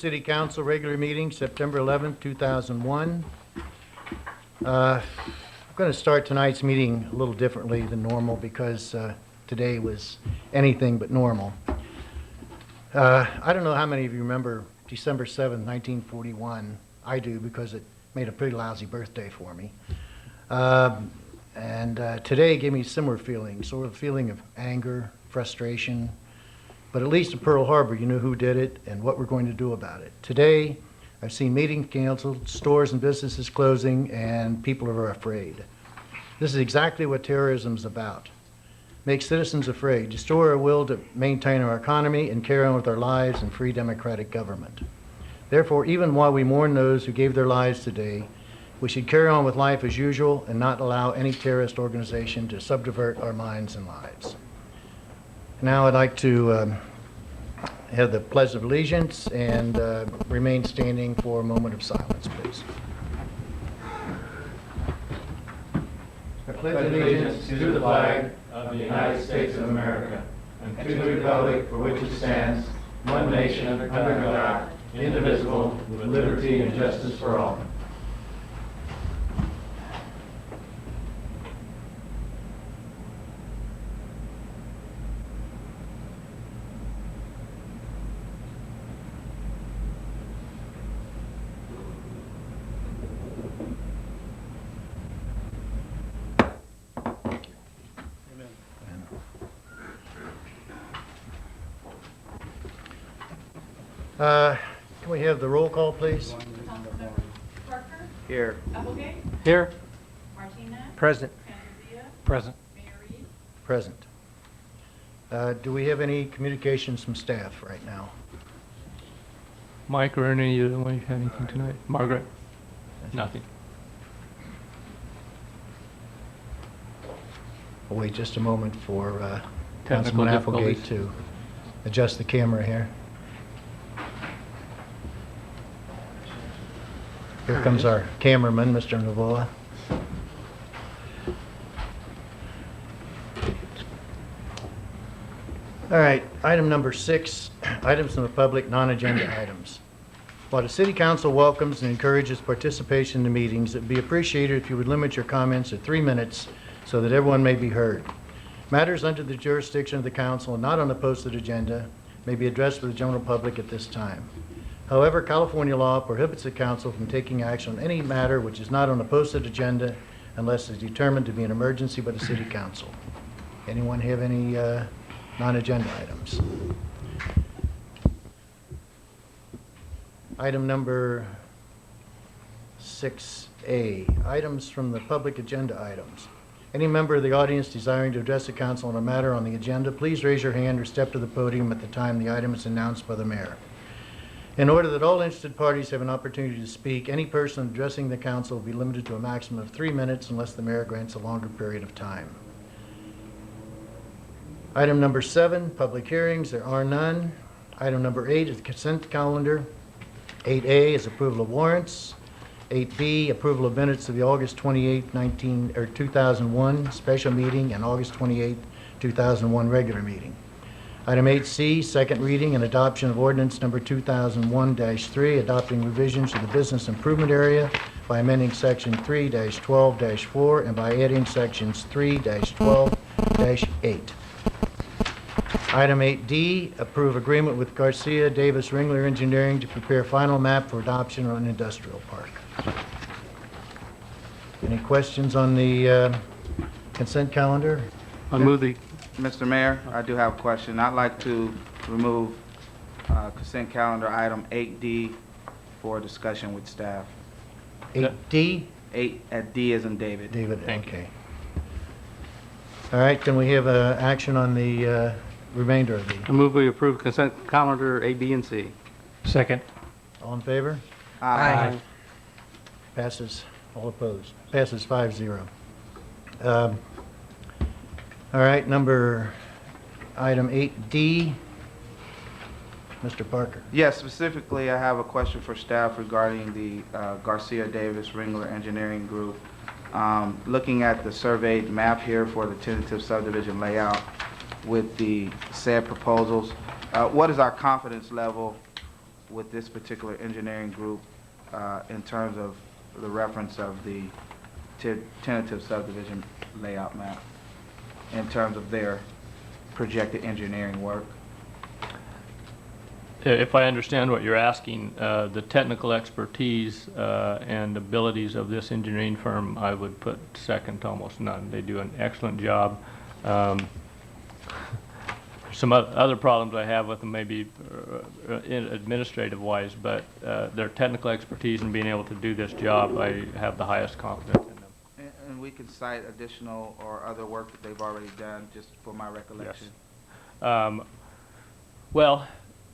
City Council regular meeting, September 11th, 2001. I'm going to start tonight's meeting a little differently than normal because today was anything but normal. I don't know how many of you remember December 7th, 1941. I do because it made a pretty lousy birthday for me. Today gave me similar feelings, sort of a feeling of anger, frustration. But at least in Pearl Harbor, you know who did it and what we're going to do about it. Today, I've seen meetings canceled, stores and businesses closing, and people are afraid. This is exactly what terrorism is about. Make citizens afraid, destroy our will to maintain our economy, and carry on with our lives in free democratic government. Therefore, even while we mourn those who gave their lives today, we should carry on with life as usual and not allow any terrorist organization to subvert our minds and lives. Now I'd like to have the Pledge of Allegiance and remain standing for a moment of silence, please. I pledge allegiance to the flag of the United States of America and to the republic for which it stands, one nation under God, indivisible, with liberty and justice for all. Can we have the roll call, please? Councilmember Parker? Here. Applegate? Here. Martinez? Present. Panzia? Present. Mayor Reed? Present. Do we have any communications from staff right now? Mike or any of you have anything tonight? Margaret? Nothing. We'll wait just a moment for Technical Councilman Applegate difficulties. to adjust the camera here. Here comes our cameraman, Mr. Novoa. All right, item number 6, items from the public, non-agenda items. While the City Council welcomes and encourages participation in the meetings, it would be appreciated if you would limit your comments to 3 minutes so that everyone may be heard. Matters under the jurisdiction of the Council and not on the posted agenda may be addressed to the general public at this time. However, California law prohibits the Council from taking action on any matter which is not on the posted agenda unless it is determined to be an emergency by the City Council. Anyone have any non-agenda items? Item number 6A, items from the public agenda items. Any member of the audience desiring to address the Council on a matter on the agenda, please raise your hand or step to the podium at the time the item is announced by the mayor. In order that all interested parties have an opportunity to speak, any person addressing the Council will be limited to a maximum of 3 minutes unless the mayor grants a longer period of time. Item number 7, public hearings. There are none. Item number 8 is the consent calendar. 8A is approval of warrants. 8B, approval of minutes of the August 28, 2001 special meeting and August 28, 2001 regular meeting. Item 8C, second reading and adoption of ordinance number 2001-3, adopting revisions to the business improvement area by amending section 3-12-4 and by adding sections 3-12-8. Item 8D, approve agreement with Garcia Davis Ringler Engineering to prepare final map for adoption on industrial park. Any questions on the consent calendar? I move the Mr. Mayor, I do have a question. I'd like to remove consent calendar item 8D for discussion with staff. 8D? 8 at D as in David. David, Thank okay. All right, then we have action on the remainder of the. I move we approve consent calendar A, B, and C. Second. All in favor? Aye. Passes. All opposed. Passes 5-0. All right, item 8D. Mr. Parker. Yes, specifically, I have a question for staff regarding the Garcia Davis Ringler Engineering Group. Looking at the surveyed map here for the tentative subdivision layout with the said proposals, what is our confidence level with this particular engineering group in terms of the reference of the tentative subdivision layout map, in terms of their projected engineering work? If I understand what you're asking, the technical expertise and abilities of this engineering firm, I would put second to almost none. They do an excellent job. Some other problems I have with them maybe administrative-wise, but their technical expertise in being able to do this job, I have the highest confidence in them. And we can cite additional or other work that they've already done, just for my recollection. Well,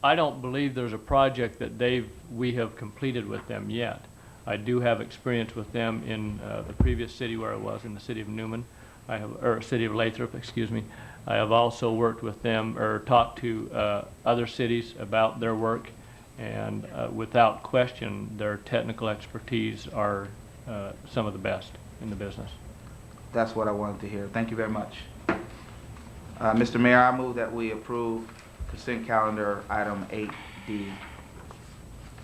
I don't believe there's a project that we have completed with them yet. I do have experience with them in the previous city where I was, in the city of Newman. Or city of Lathrop, excuse me. I have also worked with them or talked to other cities about their work, and without question, their technical expertise are some of the best in the business. That's what I wanted to hear. Thank you very much. Mr. Mayor, I move that we approve consent calendar item 8D.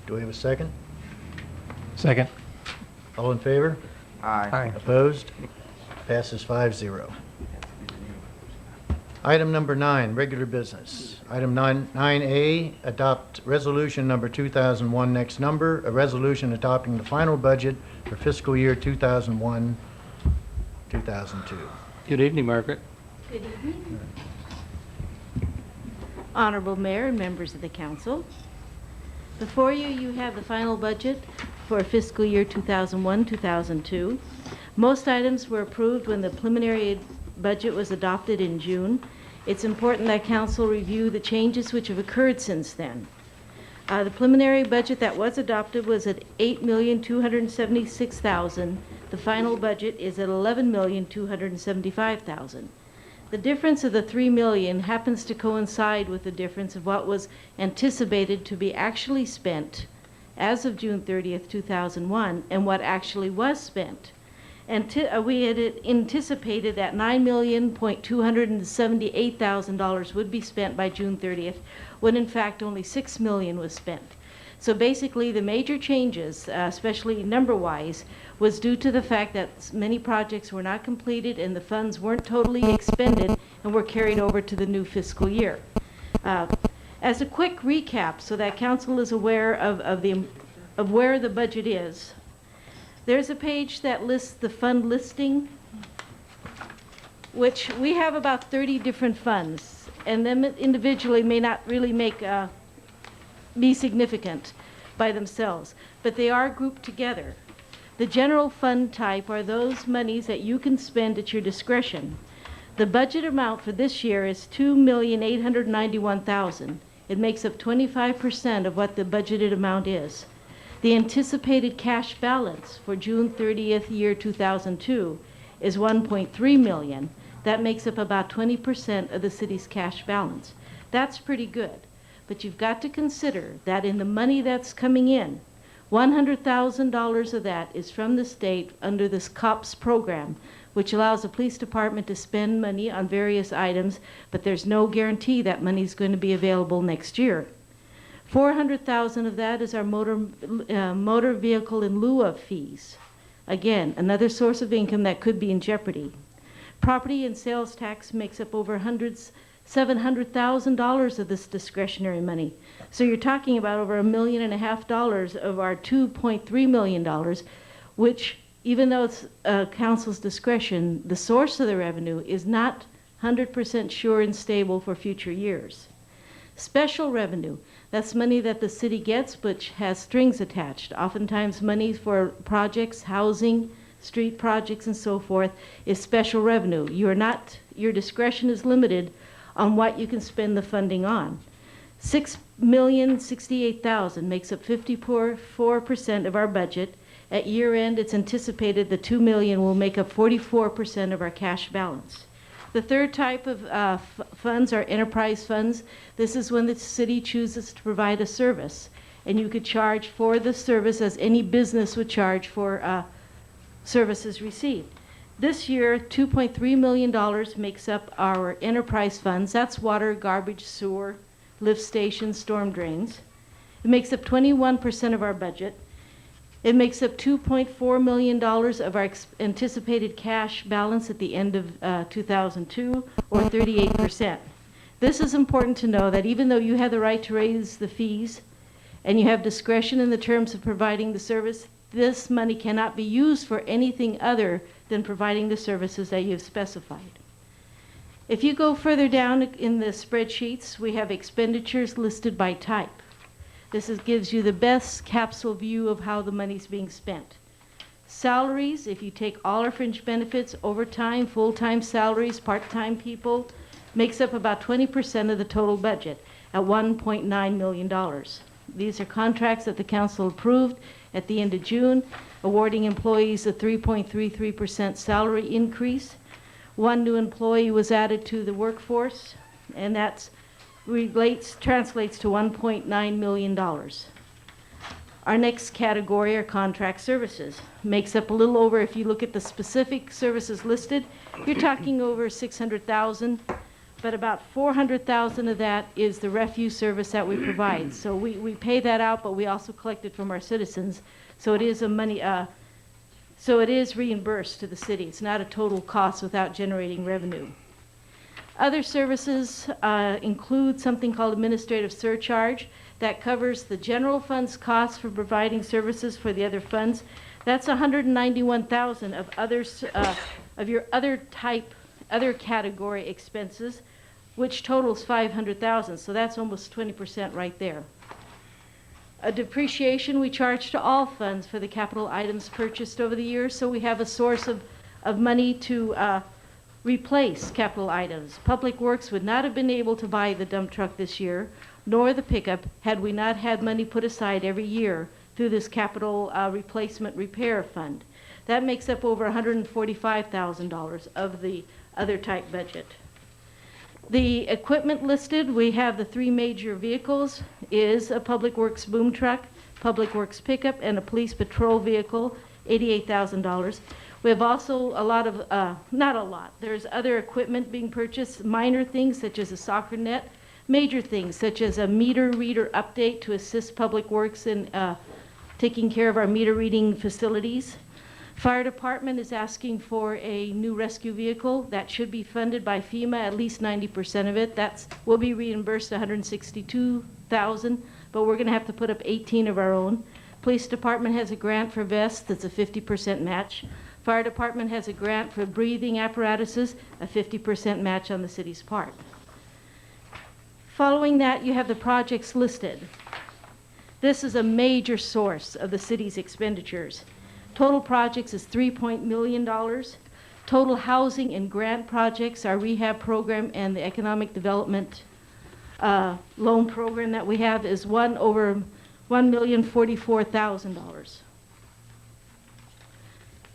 Do we have a second? Second. All in favor? Aye. Opposed? Passes 5-0. Item number 9, regular business. Item 9A, adopt resolution number 2001, next number, a resolution adopting the final budget for fiscal year 2001-2002. Good evening, Margaret. Good evening. Honorable Mayor and members of the council. Before you, you have the final budget for fiscal year 2001-2002. Most items were approved when the preliminary budget was adopted in June. It's important that council review the changes which have occurred since then. The preliminary budget that was adopted was at $8,276,000. The final budget is at $11,275,000. The difference of the $3 million happens to coincide with the difference of what was anticipated to be actually spent as of June 30th, 2001, and what actually was spent. We had anticipated that $9,278,000 would be spent by June 30th, when in fact only $6 million was spent. So basically, the major changes, especially number-wise, was due to the fact that many projects were not completed and the funds weren't totally expended and were carried over to the new fiscal year. As a quick recap, so that council is aware of where the budget is, there's a page that lists the fund listing, which we have about 30 different funds, and them individually may not really be significant by themselves, but they are grouped together. The general fund type are those monies that you can spend at your discretion. The budget amount for this year is $2,891,000. It makes up 25% of what the budgeted amount is. The anticipated cash balance for June 30th, year 2002 is $1.3 million. That makes up about 20% of the city's cash balance. That's pretty good. But you've got to consider that in the money that's coming in, $100,000 of that is from the state under this COPS program, which allows the police department to spend money on various items, but there's no guarantee that money is going to be available next year. $400,000 of that is our motor vehicle in lieu of fees. Again, another source of income that could be in jeopardy. Property and sales tax makes up over $700,000 of this discretionary money. So you're talking about over $1.5 million of our $2.3 million, which, even though it's council's discretion, the source of the revenue is not 100% sure and stable for future years. Special revenue, that's money that the city gets which has strings attached. Oftentimes money for projects, housing, street projects and so forth is special revenue. Your discretion is limited on what you can spend the funding on. $6,068,000 makes up 54% of our budget. At year end, it's anticipated the $2 million will make up 44% of our cash balance. The third type of funds are enterprise funds. This is when the city chooses to provide a service, and you could charge for the service as any business would charge for services received. This year, $2.3 million makes up our enterprise funds. That's water, garbage, sewer, lift stations, storm drains. It makes up 21% of our budget. It makes up $2.4 million of our anticipated cash balance at the end of 2002, or 38%. This is important to know, that even though you have the right to raise the fees and you have discretion in the terms of providing the service, this money cannot be used for anything other than providing the services that you have specified. If you go further down in the spreadsheets, we have expenditures listed by type. Gives you the best capsule view of how the money's being spent. Salaries, if you take all our fringe benefits, overtime, full-time salaries, part-time people, makes up about 20% of the total budget at $1.9 million. These are contracts that the council approved at the end of June, awarding employees a 3.33% salary increase. One new employee was added to the workforce, and that translates to $1.9 million. Our next category are contract services. Makes up a little over, if you look at the specific services listed, you're talking over $600,000, but about $400,000 of that is the refuse service that we provide. So we pay that out, but we also collect it from our citizens. So it is so it is reimbursed to the city. It's not a total cost without generating revenue. Other services include something called administrative surcharge that covers the general fund's costs for providing services for the other funds. That's $191,000 of others of your other category expenses, which totals $500,000. So that's almost 20% right there. A depreciation we charge to all funds for the capital items purchased over the years, so we have a source of money to replace capital items. Public Works would not have been able to buy the dump truck this year, nor the pickup, had we not had money put aside every year through this capital replacement repair fund. That makes up over $145,000 of the other type budget. The equipment listed, we have the three major vehicles, is a Public Works boom truck, Public Works pickup, and a police patrol vehicle, $88,000. We have also a lot of, not a lot, there's other equipment being purchased, minor things such as a soccer net, major things such as a meter reader update to assist Public Works in taking care of our meter reading facilities. Fire department is asking for a new rescue vehicle that should be funded by FEMA, at least 90% of it. Will be reimbursed $162,000, but we're going to have to put up 18 of our own. Police department has a grant for vests that's a 50% match. Fire department has a grant for breathing apparatuses, a 50% match on the city's part. Following that, you have the projects listed. This is a major source of the city's expenditures. Total projects is $3 million. Total housing and grant projects, our rehab program and the economic development loan program that we have is over $1,044,000.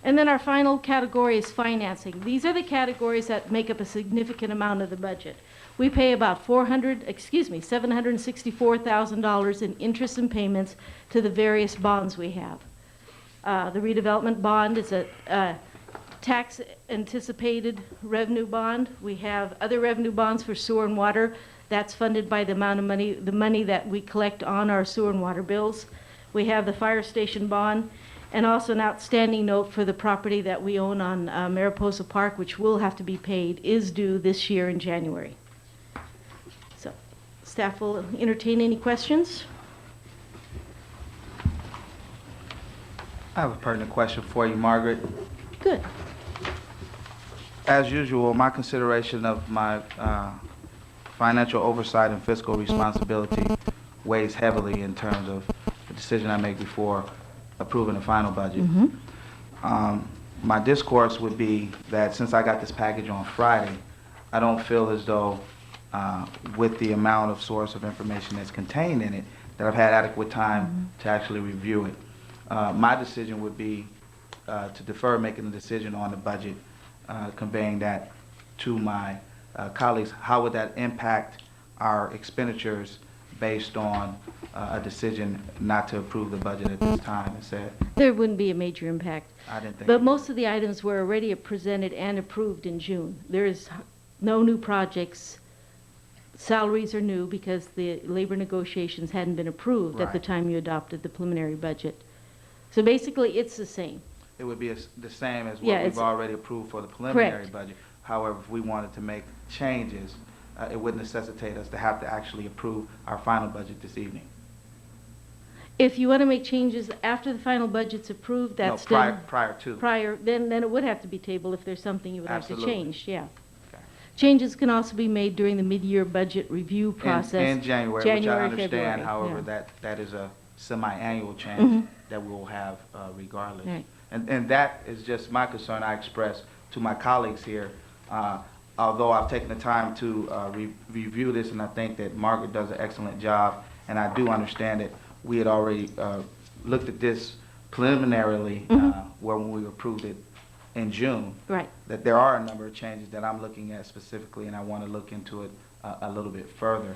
And then our final category is financing. These are the categories that make up a significant amount of the budget. We pay about $764,000 in interest and payments to the various bonds we have. The redevelopment bond is a tax anticipated revenue bond. We have other revenue bonds for sewer and water. That's funded by the amount of money, the money that we collect on our sewer and water bills. We have the fire station bond, and also an outstanding note for the property that we own on Mariposa Park, which will have to be paid, is due this year in January. So, staff will entertain any questions. I have a pertinent question for you, Margaret. Good. As usual, my consideration of my financial oversight and fiscal responsibility weighs heavily in terms of the decision I make before approving the final budget. My discourse would be that since I got this package on Friday, I don't feel as though with the amount of source of information that's contained in it, that I've had adequate time to actually review it. My decision would be to defer making a decision on the budget, conveying that to my colleagues. How would that impact our expenditures based on a decision not to approve the budget at this time? There wouldn't be a major impact. I didn't think. But most of the items were already presented and approved in June. There is no new projects salaries are new because the labor negotiations hadn't been approved at the Right. time you adopted the preliminary budget. So basically, it's the same. It would be the same as Yeah, what we've it's- already approved for the preliminary Correct. budget. However, if we wanted to make changes, it would necessitate us to have to actually approve our final budget this evening. If you want to make changes after the final budget's approved, No, that's done prior to. prior, then it would have to be tabled if there's something you would like to Absolutely. change, yeah. Okay. Changes can also be made during the mid-year budget review In process. January, which I January, understand, February, however, yeah. that is a semi-annual change Mhm. that we will have regardless. Right. And that is just my concern I express to my colleagues here. Although I've taken the time to review this, and I think that Margaret does an excellent job, and I do understand that we had already looked at this preliminarily when we approved it in June, Right. that there are a number of changes that I'm looking at specifically, and I want to look into it a little bit further.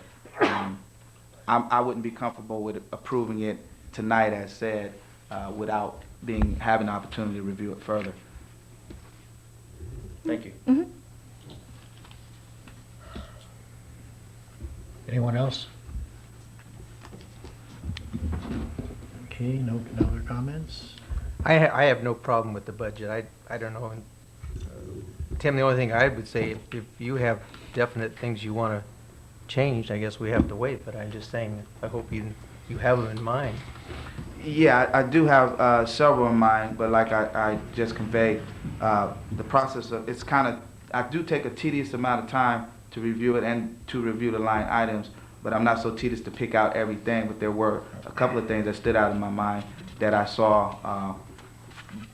I wouldn't be comfortable with approving it tonight, as said, without having the opportunity to review it further. Thank you. Mhm. Anyone else? Okay, no other comments? I have no problem with the budget. I don't know. Tim, the only thing I would say, if you have definite things you want to change, I guess we have to wait, but I'm just saying, I hope you have them in mind. Yeah, I do have several in mind, but like I just conveyed, the process of, it's kind of, I do take a tedious amount of time to review it and to review the line items, but I'm not so tedious to pick out everything, but there were a couple of things that stood out in my mind that I saw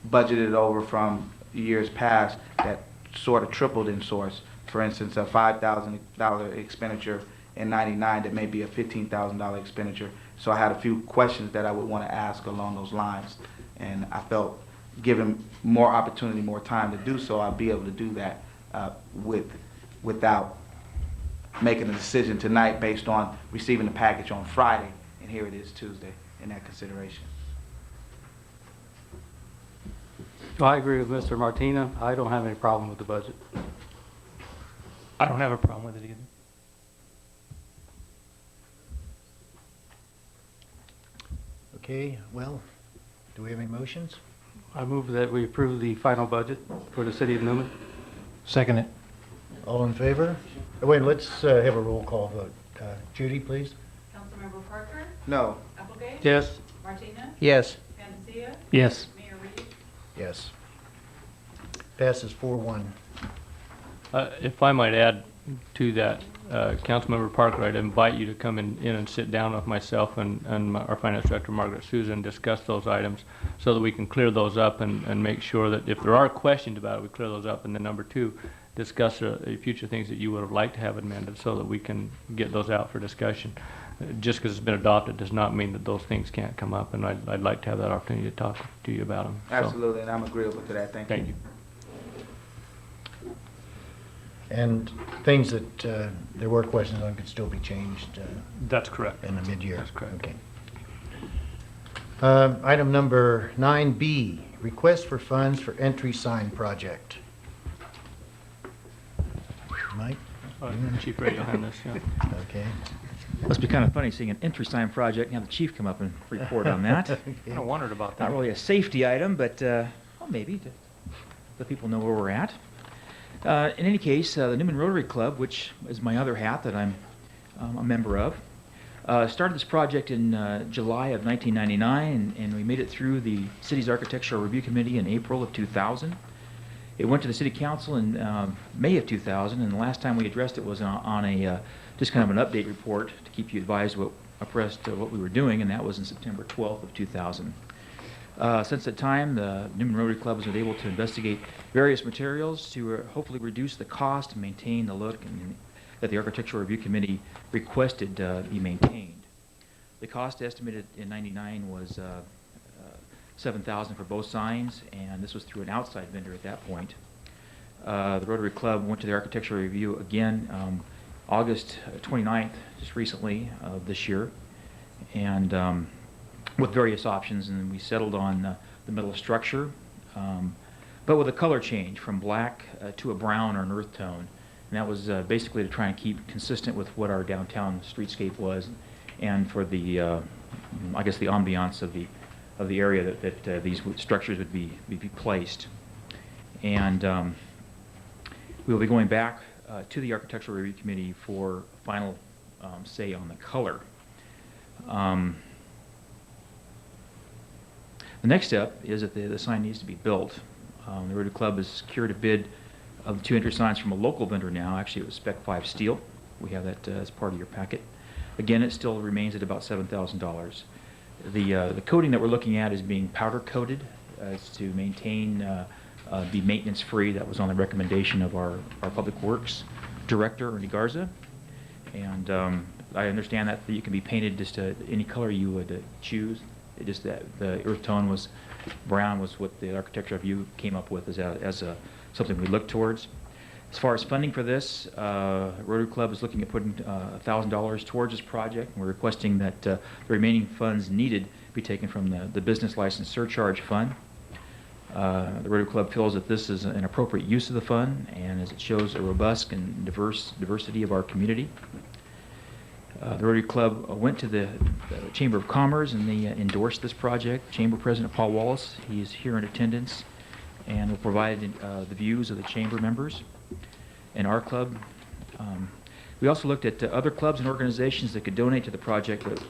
budgeted over from years past that sort of tripled in source. For instance, a $5,000 expenditure in '99 that may be a $15,000 expenditure. So I had a few questions that I would want to ask along those lines, and I felt given more opportunity, more time to do so, I'd be able to do that without making a decision tonight based on receiving the package on Friday, and here it is Tuesday in that consideration. Well, I agree with Mr. Martina. I don't have any problem with the budget. I don't have a problem with it either. Okay, well, do we have any motions? I move that we approve the final budget for the city of Newman. Second it. All in favor? Wait, let's have a roll call vote. Judy, please. Councilmember Parker, No. Applegate. Yes. Martina, Yes. Fantasia, Yes. Mayor Reed. Yes. Passes 4-1. If I might add to that, Councilmember Parker, I'd invite you to come in and sit down with myself and our Finance Director, Margaret Souza, and discuss those items so that we can clear those up and make sure that if there are questions about it, we clear those up. And then number two, discuss future things that you would have liked to have amended so that we can get those out for discussion. Just because it's been adopted does not mean that those things can't come up, and I'd like to have that opportunity to talk to you about them. So, Absolutely, and I'm agreeable to that. Thank you. thank you. And things that there were questions on could still be changed That's correct. in the mid-year. That's correct. Okay. Item number 9B, request for funds for entry sign project. Mike? Chief Radio on this, yeah. Okay. Must be kind of funny seeing an entry sign project and have the chief come up and report on that. I wondered about that. Not really a safety item, but well, maybe to let people know where we're at. In any case, the Newman Rotary Club, which is my other hat that I'm a member of, started this project in July of 1999, and we made it through the city's Architectural Review Committee in April of 2000. It went to the City Council in May of 2000, and the last time we addressed it was on a just kind of an update report to keep you abreast of what we were doing, and that was in September 12th of 2000. Since that time, the Newman Rotary Club has been able to investigate various materials to hopefully reduce the cost and maintain the look that the Architectural Review Committee requested be maintained. The cost estimated in '99 was $7,000 for both signs, and this was through an outside vendor at that point. The Rotary Club went to the Architectural Review again August 29th, just recently of this year, and with various options, and we settled on the metal structure, but with a color change from black to a brown or an earth tone, And that was basically to try and keep consistent with what our downtown streetscape was, and for the, I guess, the ambiance of the area that these structures would be placed. And we will be going back to the Architectural Review Committee for final say on the color. The next step is that the sign needs to be built. The Rotary Club has secured a bid of the 2 entry signs from a local vendor now. Actually, it was Spec 5 steel. We have that as part of your packet. Again, it still remains at about $7,000. The coating that we're looking at is being powder coated as to maintain, be maintenance free. That was on the recommendation of our Public Works Director, Ernie Garza. And I understand that you can be painted just any color you would choose. It just that the earth tone was brown was what the architectural review came up with as something we look towards. As far as funding for this, Rotary Club is looking at putting $1,000 towards this project. And we're requesting that the remaining funds needed be taken from the business license surcharge fund. The Rotary Club feels that this is an appropriate use of the fund, and as it shows a robust and diversity of our community. The Rotary Club went to the Chamber of Commerce and they endorsed this project. Chamber President Paul Wallace, he is here in attendance and will provide the views of the chamber members. And our club, we also looked at other clubs and organizations that could donate to the project, but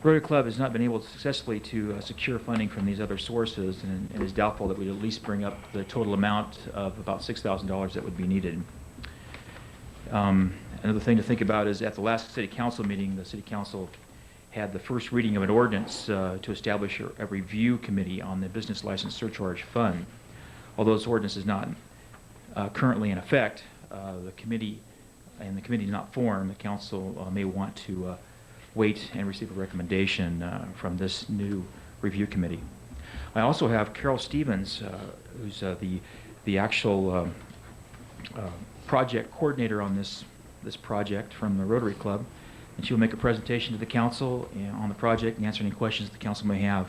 Rotary Club has not been able to successfully secure funding from these other sources, and is doubtful that we'd at least bring up the total amount of about $6,000 that would be needed. Another thing to think about is at the last City Council meeting, the City Council had the first reading of an ordinance to establish a review committee on the business license surcharge fund. Although this ordinance is not currently in effect, the committee is not formed, the council may want to wait and receive a recommendation from this new review committee. I also have Carol Stevens, who's the actual project coordinator on this project from the Rotary Club, and she will make a presentation to the council on the project and answer any questions the council may have.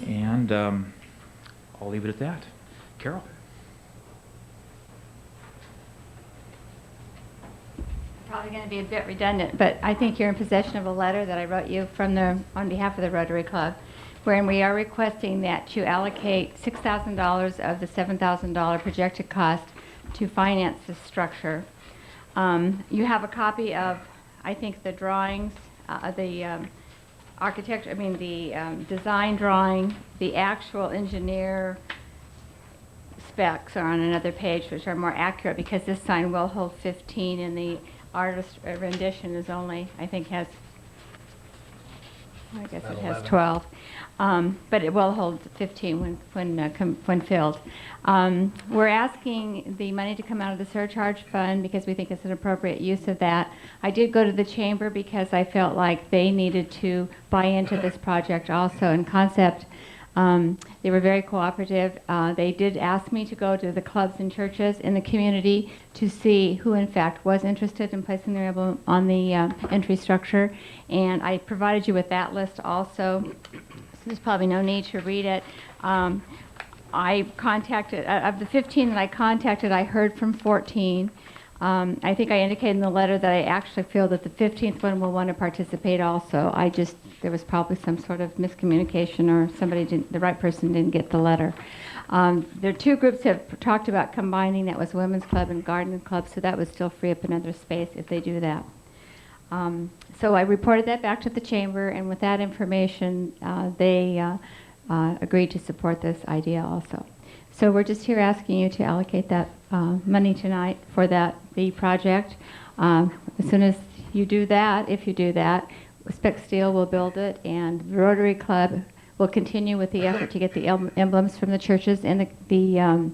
And I'll leave it at that. Carol? Probably going to be a bit redundant, but I think you're in possession of a letter that I wrote you on behalf of the Rotary Club, wherein we are requesting that you allocate $6,000 of the $7,000 projected cost to finance this structure. You have a copy of, I think, the drawings, the design drawing, the actual engineer specs are on another page, which are more accurate because this sign will hold 15 and the artist rendition is only, I think, has 12. But it will hold 15 when filled. We're asking the money to come out of the surcharge fund because we think it's an appropriate use of that. I did go to the chamber because I felt like they needed to buy into this project also in concept. They were very cooperative. They did ask me to go to the clubs and churches in the community to see who in fact was interested in placing their emblem on the entry structure, and I provided you with that list also. So there's probably no need to read it. I contacted, of the 15 that I contacted, I heard from 14. I think I indicated in the letter that I actually feel that the 15th one will want to participate also. There was probably some sort of miscommunication, or the right person didn't get the letter. There are two groups that have talked about combining. That was Women's Club and Garden Club, so that would still free up another space if they do that. So I reported that back to the chamber, and with that information, they agreed to support this idea also. So we're just here asking you to allocate that money tonight for the project. As soon as you do that, if you do that, Spec Steel will build it, and the Rotary Club will continue with the effort to get the emblems from the churches and the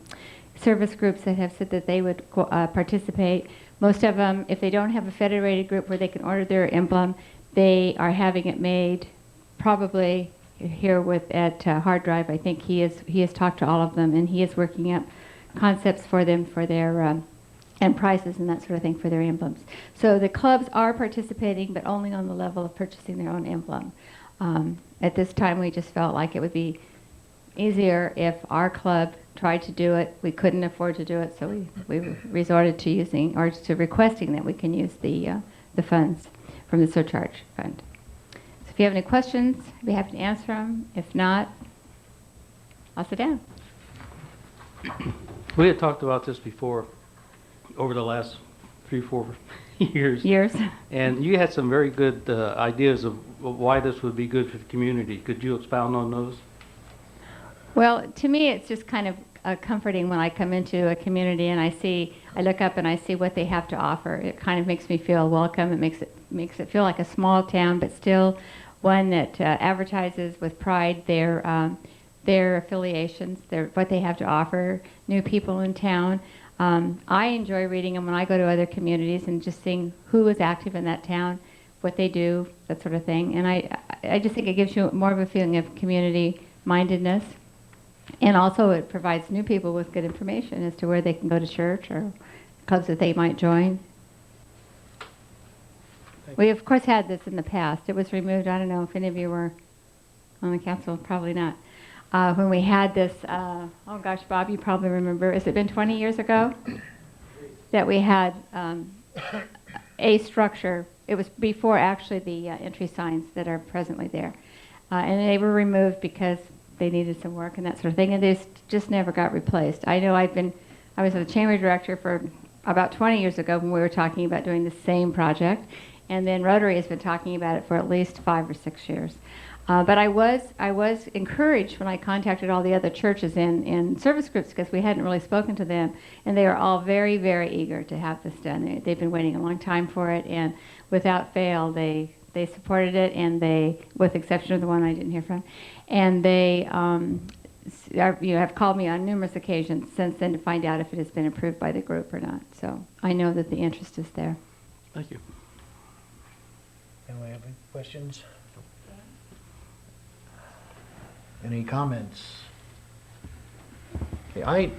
service groups that have said that they would participate. Most of them, if they don't have a federated group where they can order their emblem, they are having it made probably here at Hard Drive. I think he has talked to all of them, and he is working up concepts for them for their and prices and that sort of thing for their emblems. So the clubs are participating, but only on the level of purchasing their own emblem. At this time, we just felt like it would be easier if our club tried to do it. We couldn't afford to do it, so we resorted to using, or to requesting that we can use the funds from the surcharge fund. So if you have any questions, I'd be happy to answer them. If not, I'll sit down. We had talked about this before, over the last 3-4 years. And you had some very good ideas of why this would be good for the community. Could you expound on those? Well, to me, it's just kind of comforting when I come into a community and I look up and I see what they have to offer. It kind of makes me feel welcome. It makes it feel like a small town, but still one that advertises with pride their affiliations, what they have to offer, new people in town. I enjoy reading them when I go to other communities and just seeing who is active in that town, what they do, that sort of thing. And I just think it gives you more of a feeling of community-mindedness. And also it provides new people with good information as to where they can go to church or clubs that they might join. We, of course, had this in the past. It was removed. I don't know if any of you were on the council. Probably not. When we had this, oh gosh, Bob, you probably remember. Has it been 20 years ago that we had a structure? It was before actually the entry signs that are presently there. And they were removed because they needed some work and that sort of thing, and they just never got replaced. I know I was the chamber director for about 20 years ago when we were talking about doing the same project, and then Rotary has been talking about it for at least 5 or 6 years. But I was encouraged when I contacted all the other churches in service groups, because we hadn't really spoken to them, and they are all very, very eager to have this done. They've been waiting a long time for it, and without fail, they supported it, and they, with the exception of the one I didn't hear from, and they have called me on numerous occasions since then to find out if it has been approved by the group or not. So I know that the interest is there. Thank you. Anyone have any questions? Any comments? Okay,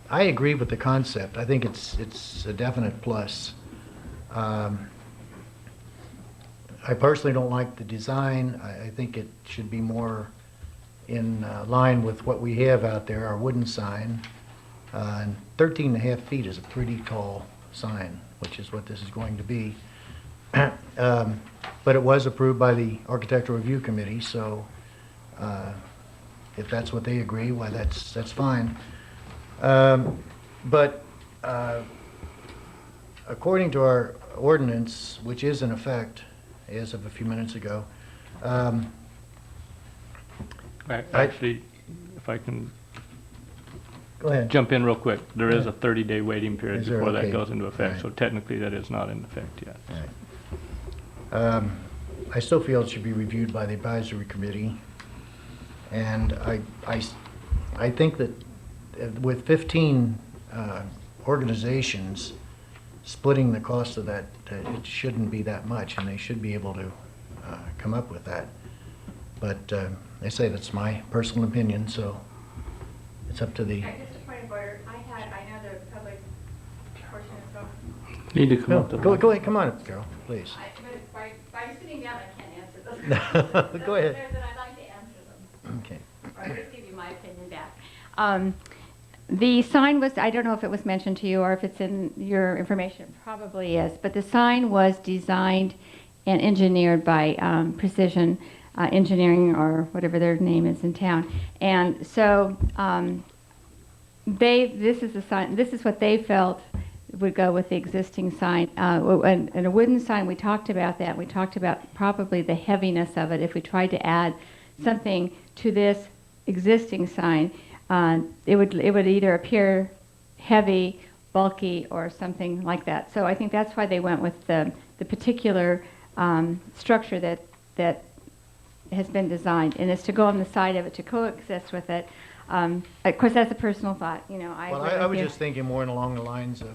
I agree with the concept. I think it's a definite plus. I personally don't like the design. I think it should be more in line with what we have out there, our wooden sign. And 13 and a half feet is a pretty tall sign, which is what this is going to be. But it was approved by the Architectural Review Committee, so if that's what they agree, why that's fine. But according to our ordinance, which is in effect as of a few minutes ago, Actually, if I can go ahead. jump in real quick, there is Yeah. a 30-day waiting period Is there? before that Okay. goes into effect, Right. so technically that is not in effect yet. Right. I still feel it should be reviewed by the advisory committee, and I think that with 15 organizations splitting the cost of that, it shouldn't be that much, and they should be able to come up with that. But I say that's my personal opinion, so it's up to the. Just a point of order. I know the public portion is over. Need to come No, up to. go ahead, come on up, Carol, please. By sitting down, I can't answer those. Go ahead. I'd like to answer them. Okay. Or just give you my opinion back. The sign was, I don't know if it was mentioned to you or if it's in your information, it probably is, but the sign was designed and engineered by Precision Engineering, or whatever their name is in town. And so this is the sign, this is what they felt would go with the existing sign. And a wooden sign, we talked about that. We talked about probably the heaviness of it. If we tried to add something to this existing sign, it would either appear heavy, bulky, or something like that. So I think that's why they went with the particular structure that has been designed, and it's to go on the side of it, to coexist with it. Of course, that's a personal thought. You know, Well, agree I with was you. just thinking more along the lines of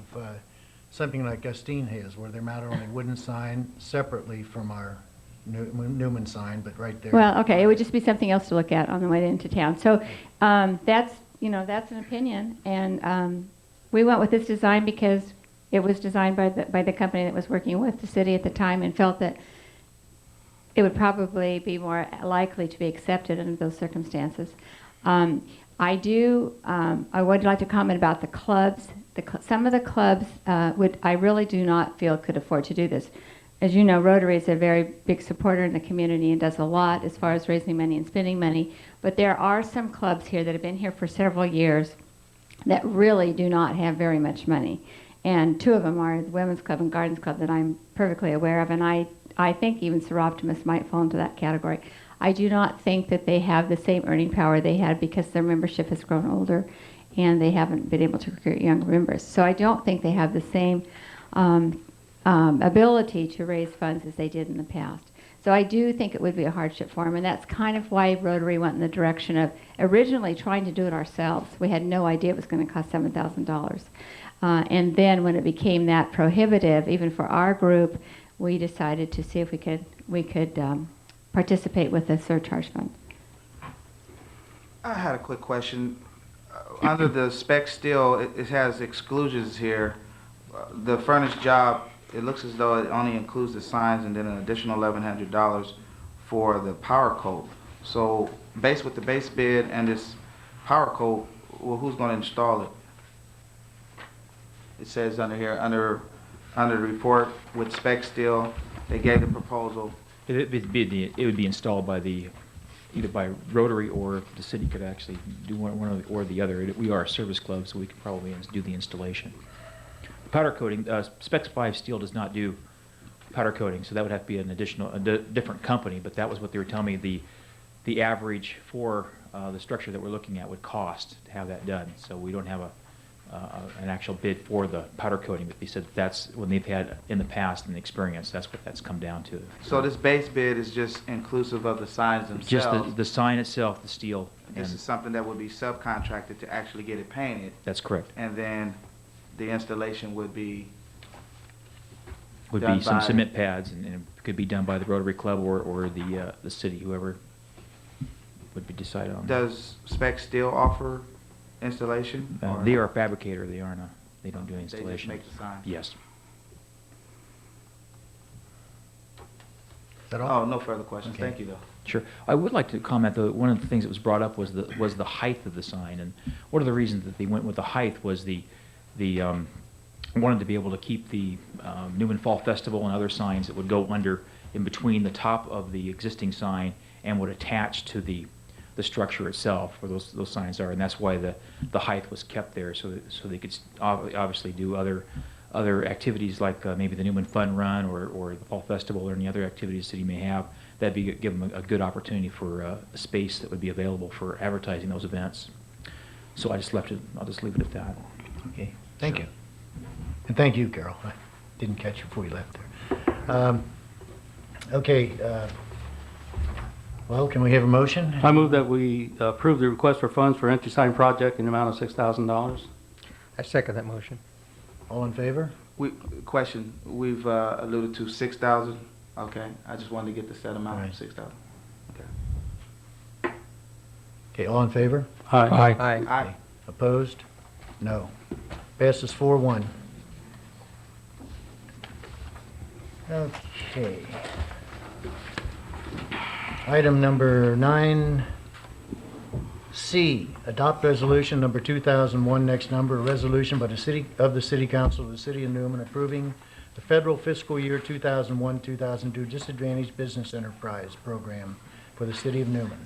something like Gustine has, where they're mounted on a wooden sign separately from our Newman sign, but right there. Well, okay, it would just be something else to look at on the way into town. So that's an opinion, and we went with this design because it was designed by the company that was working with the city at the time, and felt that it would probably be more likely to be accepted under those circumstances. I would like to comment about the clubs. Some of the clubs I really do not feel could afford to do this. As you know, Rotary is a very big supporter in the community and does a lot as far as raising money and spending money. But there are some clubs here that have been here for several years that really do not have very much money. And two of them are the Women's Club and Gardens Club that I'm perfectly aware of. And I think even Seroptimus might fall into that category. I do not think that they have the same earning power they had because their membership has grown older and they haven't been able to recruit younger members. So I don't think they have the same ability to raise funds as they did in the past. So I do think it would be a hardship for them, and that's kind of why Rotary went in the direction of originally trying to do it ourselves. We had no idea it was going to cost $7,000. And then when it became that prohibitive, even for our group, we decided to see if we could participate with the surcharge fund. I had a quick question. Under the spec steel, it has exclusions here. The furnished job, it looks as though it only includes the signs and then an additional $1,100 for the power coat. So based with the base bid and this power coat, well, who's going to install it? It says under here, under the report with spec steel, they gave the proposal. It would be installed by either by Rotary, or the city could actually do one or the other. We are a service club, so we could probably do the installation. Powder coating, Spec 5 Steel does not do powder coating, so that would have to be an different company, but that was what they were telling me the average for the structure that we're looking at would cost to have that done. So we don't have an actual bid for the powder coating, but they said that's when they've had in the past and the experience, that's what that's come down to. So this base bid is just inclusive of the signs themselves? Just the sign itself, the steel. This is something that would be subcontracted to actually get it painted, That's correct. and then the installation would be Would done be some by- cement pads, and it could be done by the Rotary Club or the city, whoever would be decided on. Does Spec Steel offer installation? or They are a fabricator, they don't do They just installation. make the sign? Yes. Is that all? Oh, no further questions. Okay. Thank you, though. Sure. I would like to comment, though, one of the things that was brought up was the height of the sign, and one of the reasons that they went with the height was wanted to be able to keep the Newman Fall Festival and other signs that would go under in between the top of the existing sign and would attach to the structure itself where those signs are, and that's why the height was kept there, so they could obviously do other activities like maybe the Newman Fun Run or the Fall Festival or any other activities the city may have. That'd give them a good opportunity for a space that would be available for advertising those events. So I'll just leave it at that. Okay, thank you. And thank you, Carol. I didn't catch you before you left there. Okay, well, can we have a motion? I move that we approve the request for funds for entry sign project in the amount of $6,000. I second that motion. All in favor? Question, we've alluded to 6,000. Okay, I just wanted to get the set amount Right. of 6,000. Okay. Okay, all in favor? Aye. Aye. Aye. Opposed? No. Passes 4-1. Okay. Item number 9C, adopt resolution number 2001, next number, a resolution by the City Council of the City of Newman approving the federal fiscal year 2001-2002 Disadvantaged Business Enterprise Program for the City of Newman.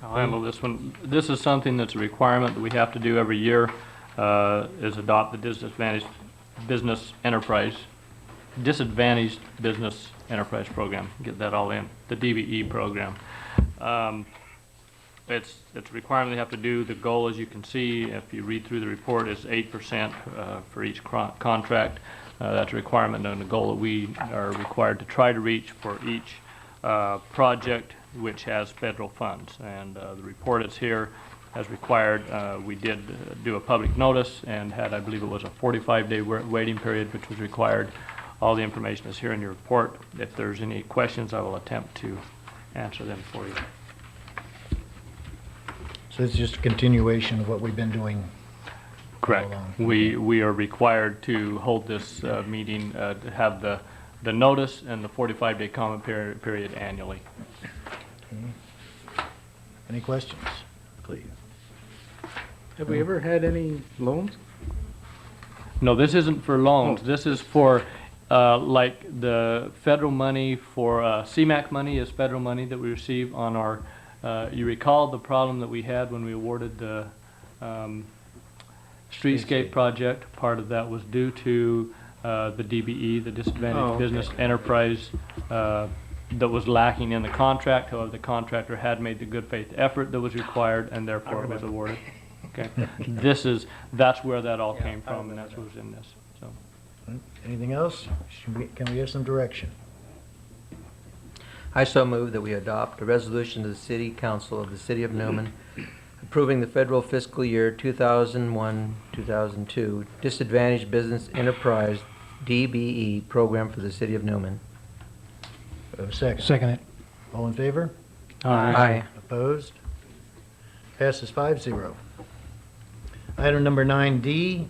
I'll handle this one. This is something that's a requirement that we have to do every year, is adopt the disadvantaged business enterprise program. Get that all in, the DBE program. It's a requirement they have to do. The goal, as you can see, if you read through the report, is 8% for each contract. That's a requirement and a goal that we are required to try to reach for each project which has federal funds. And the report is here as required. We did do a public notice and had, I believe it was a 45-day waiting period, which was required. All the information is here in your report. If there's any questions, I will attempt to answer them for you. So it's just a continuation of what we've been doing. Correct. along. We are required to hold this meeting, to have the notice and the 45-day comment period annually. Any questions? Cleve. Have we ever had any loans? No, this isn't for loans. This is for, like, the federal money for, CMAQ money is federal money that we receive on our, you recall the problem that we had when we awarded the streetscape project? Part of that was due to the DBE, the Disadvantaged Business Enterprise, that was lacking in the contract. However, the contractor had made the good faith effort that was required, and therefore it was awarded. Okay, that's where that all came from, and that's what was in this, so. Anything else? Can we have some direction? I so move that we adopt a resolution to the City Council of the City of Newman approving the federal fiscal year 2001-2002 Disadvantaged Business Enterprise DBE program for the City of Newman. Second. Second it. All in favor? Aye. Opposed? Passes 5-0. Item number 9D,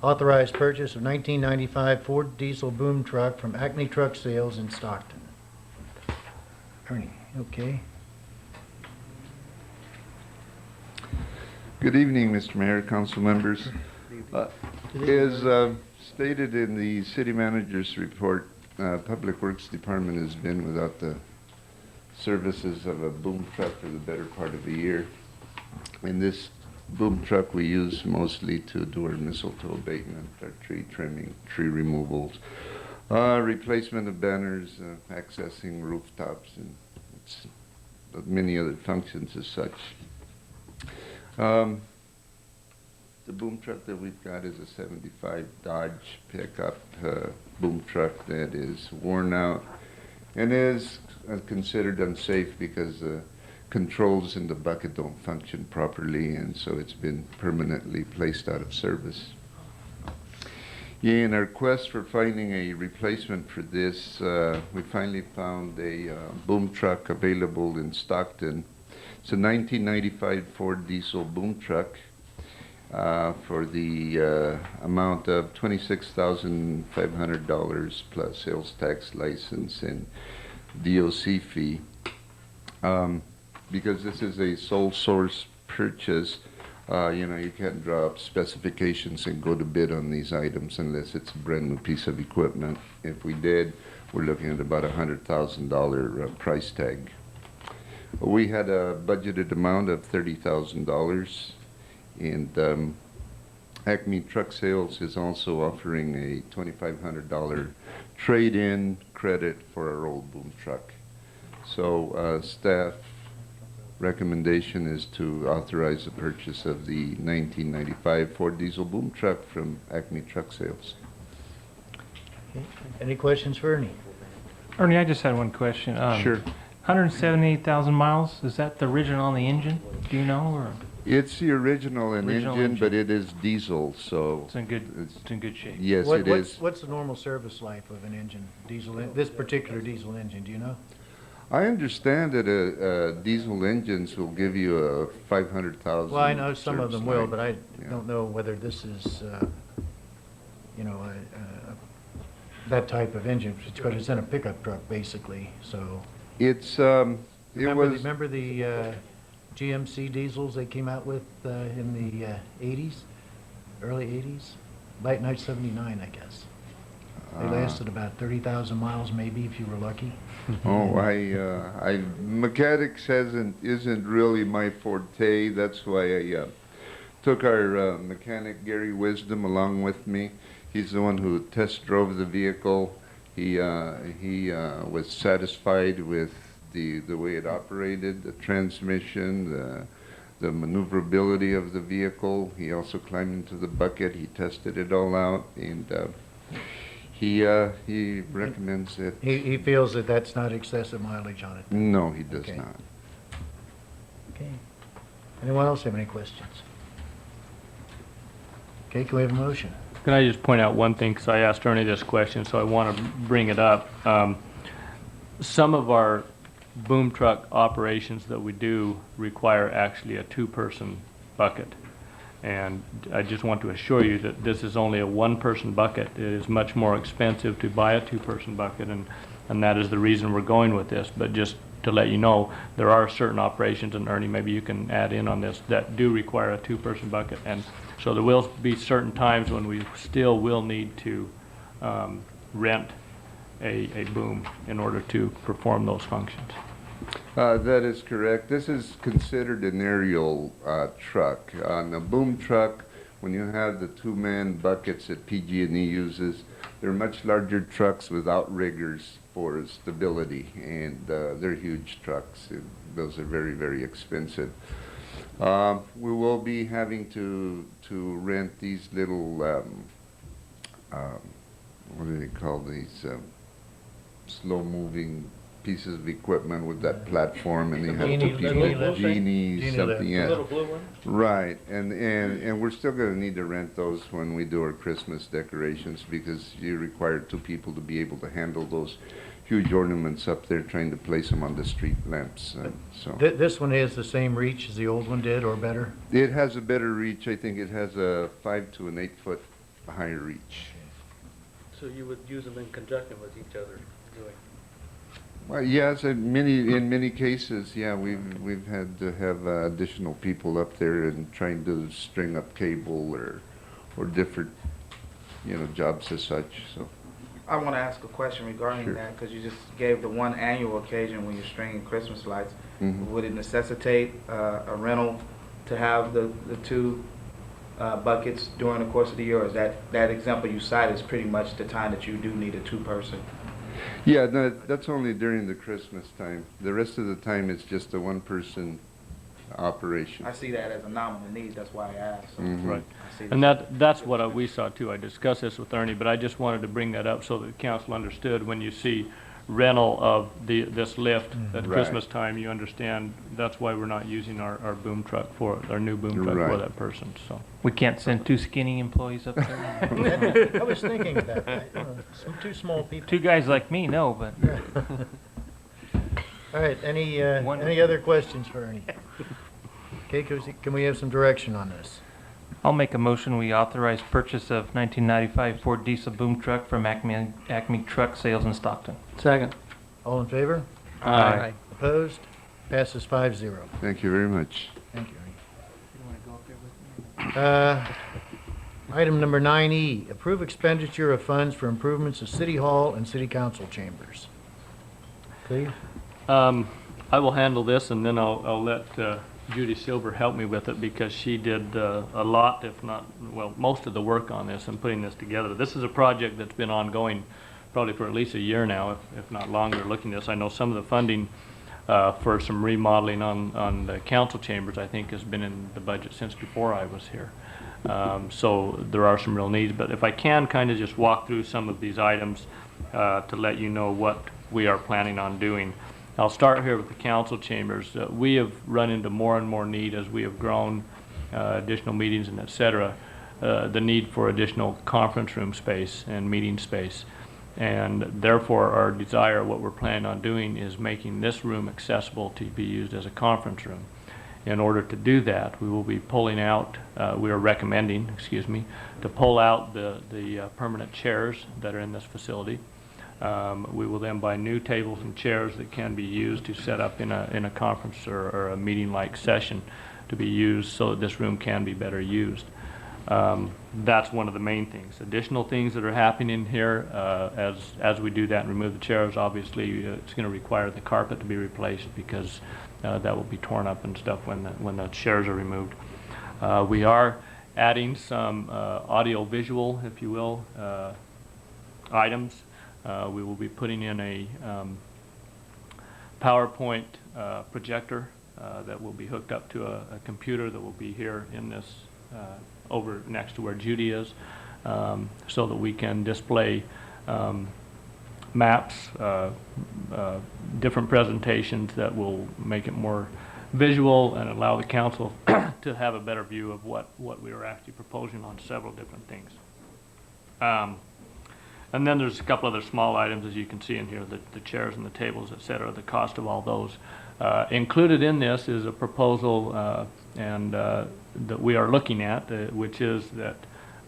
authorized purchase of 1995 Ford diesel boom truck from Acme Truck Sales in Stockton. Ernie, okay. Good evening, Mr. Mayor, council members. As stated in the city manager's report, Public Works Department has been without the services of a boom truck for the better part of a year. And this boom truck we use mostly to do our mistletoe abatement, our tree trimming, tree removals, replacement of banners, accessing rooftops, and many other functions as such. The boom truck that we've got is a 75 Dodge pickup boom truck that is worn out and is considered unsafe because the controls in the bucket don't function properly, and so it's been permanently placed out of service. In our quest for finding a replacement for this, we finally found a boom truck available in Stockton. It's a 1995 Ford diesel boom truck for the amount of $26,500 plus sales tax, license, and DOC fee. Because this is a sole source purchase, you can't draw up specifications and go to bid on these items unless it's a brand new piece of equipment. If we did, we're looking at about $100,000 price tag. We had a budgeted amount of $30,000, and Acme Truck Sales is also offering a $2,500 trade-in credit for our old boom truck. So staff recommendation is to authorize the purchase of the 1995 Ford diesel boom truck from Acme Truck Sales. Okay. Any questions for Ernie? Ernie, I just had one question. Sure. 178,000 miles, is that the original on the engine? Do you know, or It's the original Original engine, engine. but it is diesel, so. it's in good shape? Yes, it is. What's the normal service life of an engine, this particular diesel engine, do you know? I understand that diesel engines will give you a 500,000. Well, I know some of service them will, life. but I Yeah. don't know whether this is, that type of engine, because it's in a pickup truck, basically, so. It's, it was, Remember the GMC diesels they came out with in the 80s, early 80s? Light Night 79, I guess. They lasted about 30,000 miles, maybe, if you were lucky. mechanics isn't really my forte. That's why I took our mechanic Gary Wisdom along with me. He's the one who test drove the vehicle. He was satisfied with the way it operated, the transmission, the maneuverability of the vehicle. He also climbed into the bucket. He tested it all out, and he recommends it. He feels that that's not excessive mileage on it. No, he does Okay. not. Okay. Anyone else have any questions? Okay, can we have a motion? Can I just point out one thing, because I asked Ernie this question, so I want to bring it up. Some of our boom truck operations that we do require actually a two-person bucket. And I just want to assure you that this is only a one-person bucket. It is much more expensive to buy a two-person bucket, and that is the reason we're going with this. But just to let you know, there are certain operations, and Ernie, maybe you can add in on this, that do require a two-person bucket. And so there will be certain times when we still will need to rent a boom in order to perform those functions. That is correct. This is considered an aerial truck. On a boom truck, when you have the two-man buckets that PG&E uses, they're much larger trucks with outriggers for stability, and they're huge trucks. Those are very, very expensive. We will be having to rent these little, what do they call these, slow-moving pieces of equipment with that platform, and they have two people, Genie something, yeah. blue one? Right, and we're still gonna need to rent those when we do our Christmas decorations, because you require two people to be able to handle those huge ornaments up there, trying to place them on the street lamps, so. This one has the same reach as the old one did, or better? It has a better reach. I think it has a 5 to an 8 foot higher reach. So you would use them in conjunction with each other doing? Well, yes, in many cases, yeah, we've had to have additional people up there and trying to string up cable or different, jobs as such. So. I want to ask a question regarding Sure. that, because you just gave the one annual occasion when you're stringing Christmas lights. Mhm. Would it necessitate a rental to have the two buckets during the course of the year, or is that example you cite is pretty much the time that you do need a two-person? Yeah, no, that's only during the Christmas time. The rest of the time, it's just a one-person operation. I see that as a nominal need, that's why I asked. So Mhm. Right. I see And this- that's what we saw too. I discussed this with Ernie, but I just wanted to bring that up so that the council understood when you see rental of this lift at Right. Christmas time, you understand that's why we're not using our boom truck our new boom truck for Right. that person, so. We can't send two skinny employees up there? I was thinking about that, some two small people. Two guys like me, no, but All right, any One- other questions for Ernie? Okay, can we have some direction on this? I'll make a motion, we authorize purchase of 1995 Ford diesel boom truck from Acme Truck Sales in Stockton. Second. All in favor? Aye. Opposed? Passes 5-0. Thank you very much. Thank you, Ernie. Item number 9E, approve expenditure of funds for improvements of City Hall and City Council chambers. Cleve? I will handle this, and then I'll let Judy Silver help me with it, because she did a lot, if not, well, most of the work on this and putting this together. This is a project that's been ongoing probably for at least a year now, if not longer, looking at this. I know some of the funding for some remodeling on the council chambers, I think, has been in the budget since before I was here. So there are some real needs, but if I can kind of just walk through some of these items to let you know what we are planning on doing. I'll start here with the council chambers. We have run into more and more need as we have grown, additional meetings and et cetera, the need for additional conference room space and meeting space. And therefore our desire, what we're planning on doing, is making this room accessible to be used as a conference room. In order to do that, we will be pulling out, we are recommending, to pull out the permanent chairs that are in this facility. We will then buy new tables and chairs that can be used to set up in a conference or a meeting-like session to be used so that this room can be better used. That's one of the main things. Additional things that are happening here as we do that and remove the chairs, obviously it's going to require the carpet to be replaced, because that will be torn up and stuff when the chairs are removed. We are adding some audio-visual, if you will, items. We will be putting in a PowerPoint projector that will be hooked up to a computer that will be here in this, over next to where Judy is, so that we can display maps, different presentations that will make it more visual and allow the council to have a better view of what we are actually proposing on several different things. And then there's a couple other small items, as you can see in here, the chairs and the tables, et cetera, the cost of all those. Included in this is a proposal that we are looking at, which is that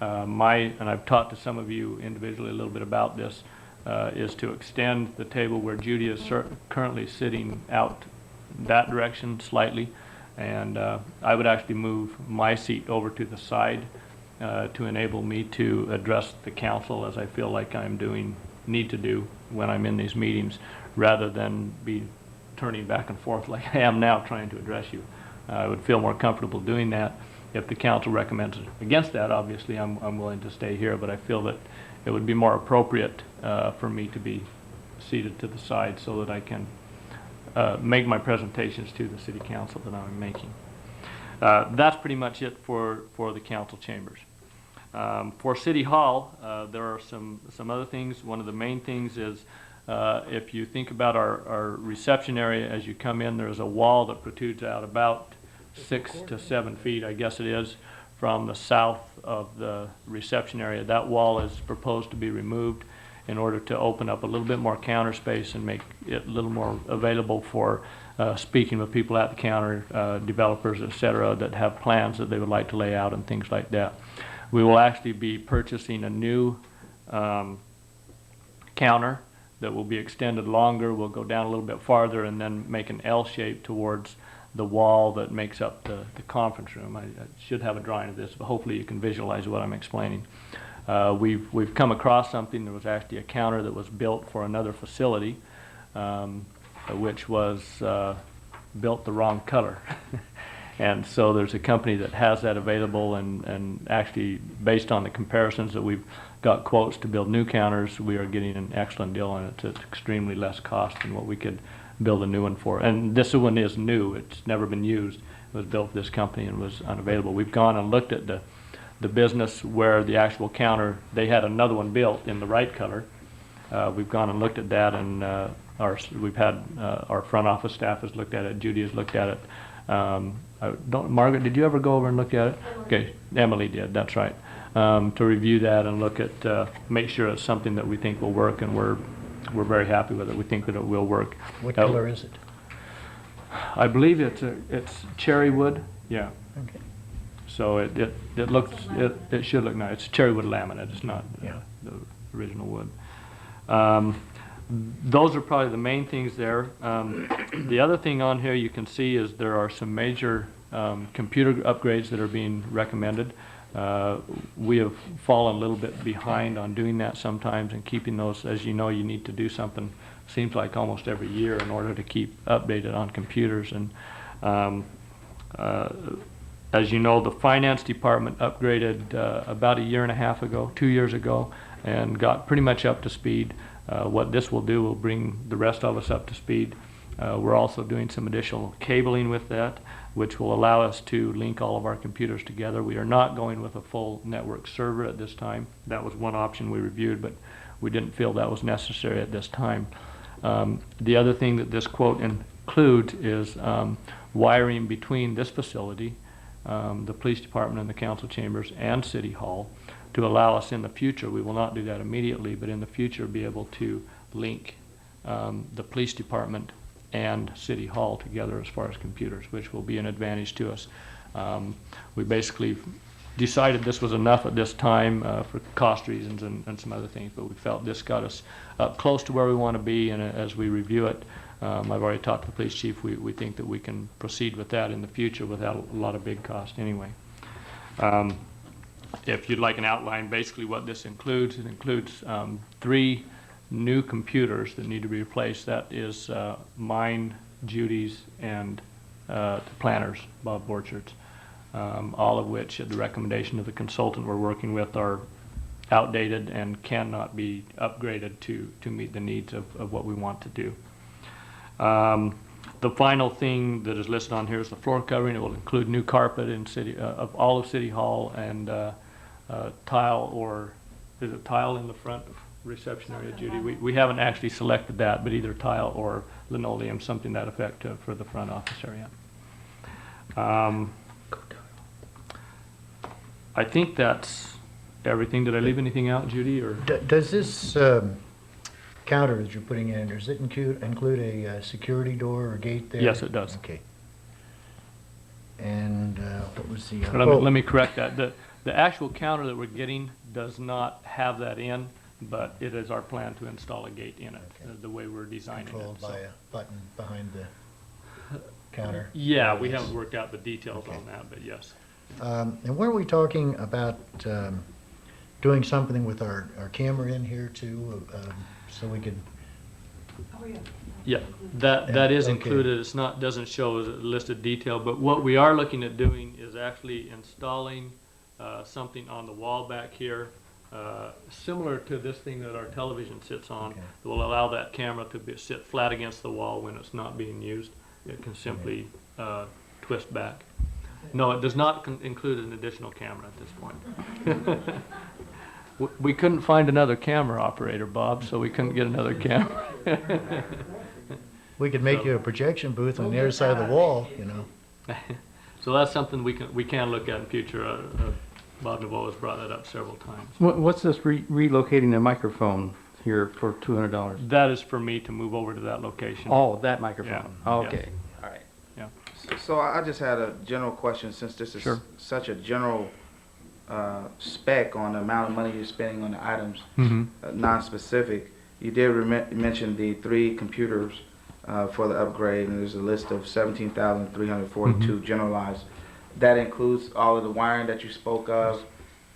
and I've talked to some of you individually a little bit about this, is to extend the table where Judy is currently sitting out that direction slightly. And I would actually move my seat over to the side to enable me to address the council as I feel like need to do when I'm in these meetings, rather than be turning back and forth like I am now trying to address you. I would feel more comfortable doing that. If the council recommends against that, obviously I'm willing to stay here, but I feel that it would be more appropriate for me to be seated to the side so that I can make my presentations to the city council that I'm making. That's pretty much it for the council chambers. For City Hall, there are some other things. One of the main things is if you think about our reception area as you come in, there's a wall that protrudes out about 6 to 7 feet, I guess it is, from the south of the reception area. That wall is proposed to be removed in order to open up a little bit more counter space and make it a little more available for speaking with people at the counter, developers, et cetera, that have plans that they would like to lay out and things like that. We will actually be purchasing a new counter that will be extended longer. We'll go down a little bit farther and then make an L shape towards the wall that makes up the conference room. I should have a drawing of this, but hopefully you can visualize what I'm explaining. We've come across something. There was actually a counter that was built for another facility, which was built the wrong color. And so there's a company that has that available, and actually based on the comparisons that we've got quotes to build new counters, we are getting an excellent deal on it. It's extremely less cost than what we could build a new one for. And this one is new. It's never been used. It was built for this company and was unavailable. We've gone and looked at the business where the actual counter, they had another one built in the right color. We've gone and looked at that, and we've had our front office staff has looked at it. Judy has looked at it. Margaret, did you ever go over and look at it? Okay, Emily did, that's right. To review that and look at, make sure it's something that we think will work, and we're very happy with it. We think that it will work. What color is it? I believe it's cherry wood, yeah. Okay. So it looks, it should look nice. It's cherry wood laminate, it's not Yeah. the original wood. Those are probably the main things there. The other thing on here you can see is there are some major computer upgrades that are being recommended. We have fallen a little bit behind on doing that sometimes and keeping those. As you know, you need to do something, seems like almost every year, in order to keep updated on computers. And as you know, the finance department upgraded about a year and a half ago, 2 years ago, and got pretty much up to speed. What this will do will bring the rest of us up to speed. We're also doing some additional cabling with that, which will allow us to link all of our computers together. We are not going with a full network server at this time. That was one option we reviewed, but we didn't feel that was necessary at this time. The other thing that this quote includes is wiring between this facility, the police department and the council chambers, and City Hall, to allow us in the future, we will not do that immediately, but in the future be able to link the police department and City Hall together as far as computers, which will be an advantage to us. We basically decided this was enough at this time for cost reasons and some other things, but we felt this got us up close to where we want to be, and as we review it, I've already talked to the police chief, we think that we can proceed with that in the future without a lot of big cost anyway. If you'd like an outline, basically what this includes, it includes 3 new computers that need to be replaced. That is mine, Judy's, and the planner's, Bob Borchard's, all of which, at the recommendation of the consultant we're working with, are outdated and cannot be upgraded to meet the needs of what we want to do. The final thing that is listed on here is the floor covering. It will include new carpet in of all of City Hall, and tile, or is it tile in the front reception area, Judy? We haven't actually selected that, but either tile or linoleum, something to that effect for the front office area. I think that's everything. Did I leave anything out, Judy? Or Does this counter that you're putting in, does it include a security door or gate there? Yes, it does. Okay. And what was the let me correct that. The actual counter that we're getting does not have that in. but it is our plan to install a gate in it, Okay. the way we're designing it. Controlled so. by a button behind the counter. Yeah, we Yes. haven't worked out the details Okay. on that, but yes. And weren't we talking about doing something with our camera in here too, so we could, Yeah, that is Okay. included. It's not, doesn't show as a listed detail, but what we are looking at doing is actually installing something on the wall back here, similar to this thing that our television sits on, Okay. that will allow that camera to sit flat against the wall when it's not being used. It can simply twist back. No, it does not include an additional camera at this point. We couldn't find another camera operator, Bob, so we couldn't get another camera. we could make you a projection booth on the other side of the wall, you know? So that's something we can look at in future. Bob Naveau has brought that up several times. What's this relocating the microphone here for $200? That is for me to move over to that location. Oh, that microphone. Yeah, Okay, all right. So I just had a general question, since this is Sure. such a general spec on the amount of money you're spending on the items, Mm-hmm. non-specific. You did mention the 3 computers for the upgrade, and there's a list of 17,342 generalized. That includes all of the wiring that you spoke of.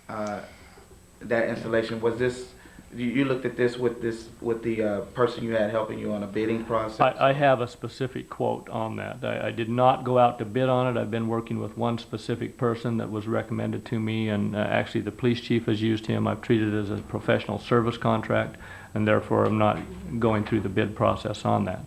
That installation, was this? You looked at this with the person you had helping you on a bidding process? I have a specific quote on that. I did not go out to bid on it. I've been working with one specific person that was recommended to me, and actually the police chief has used him. I've treated it as a professional service contract, and therefore I'm not going through the bid process on that.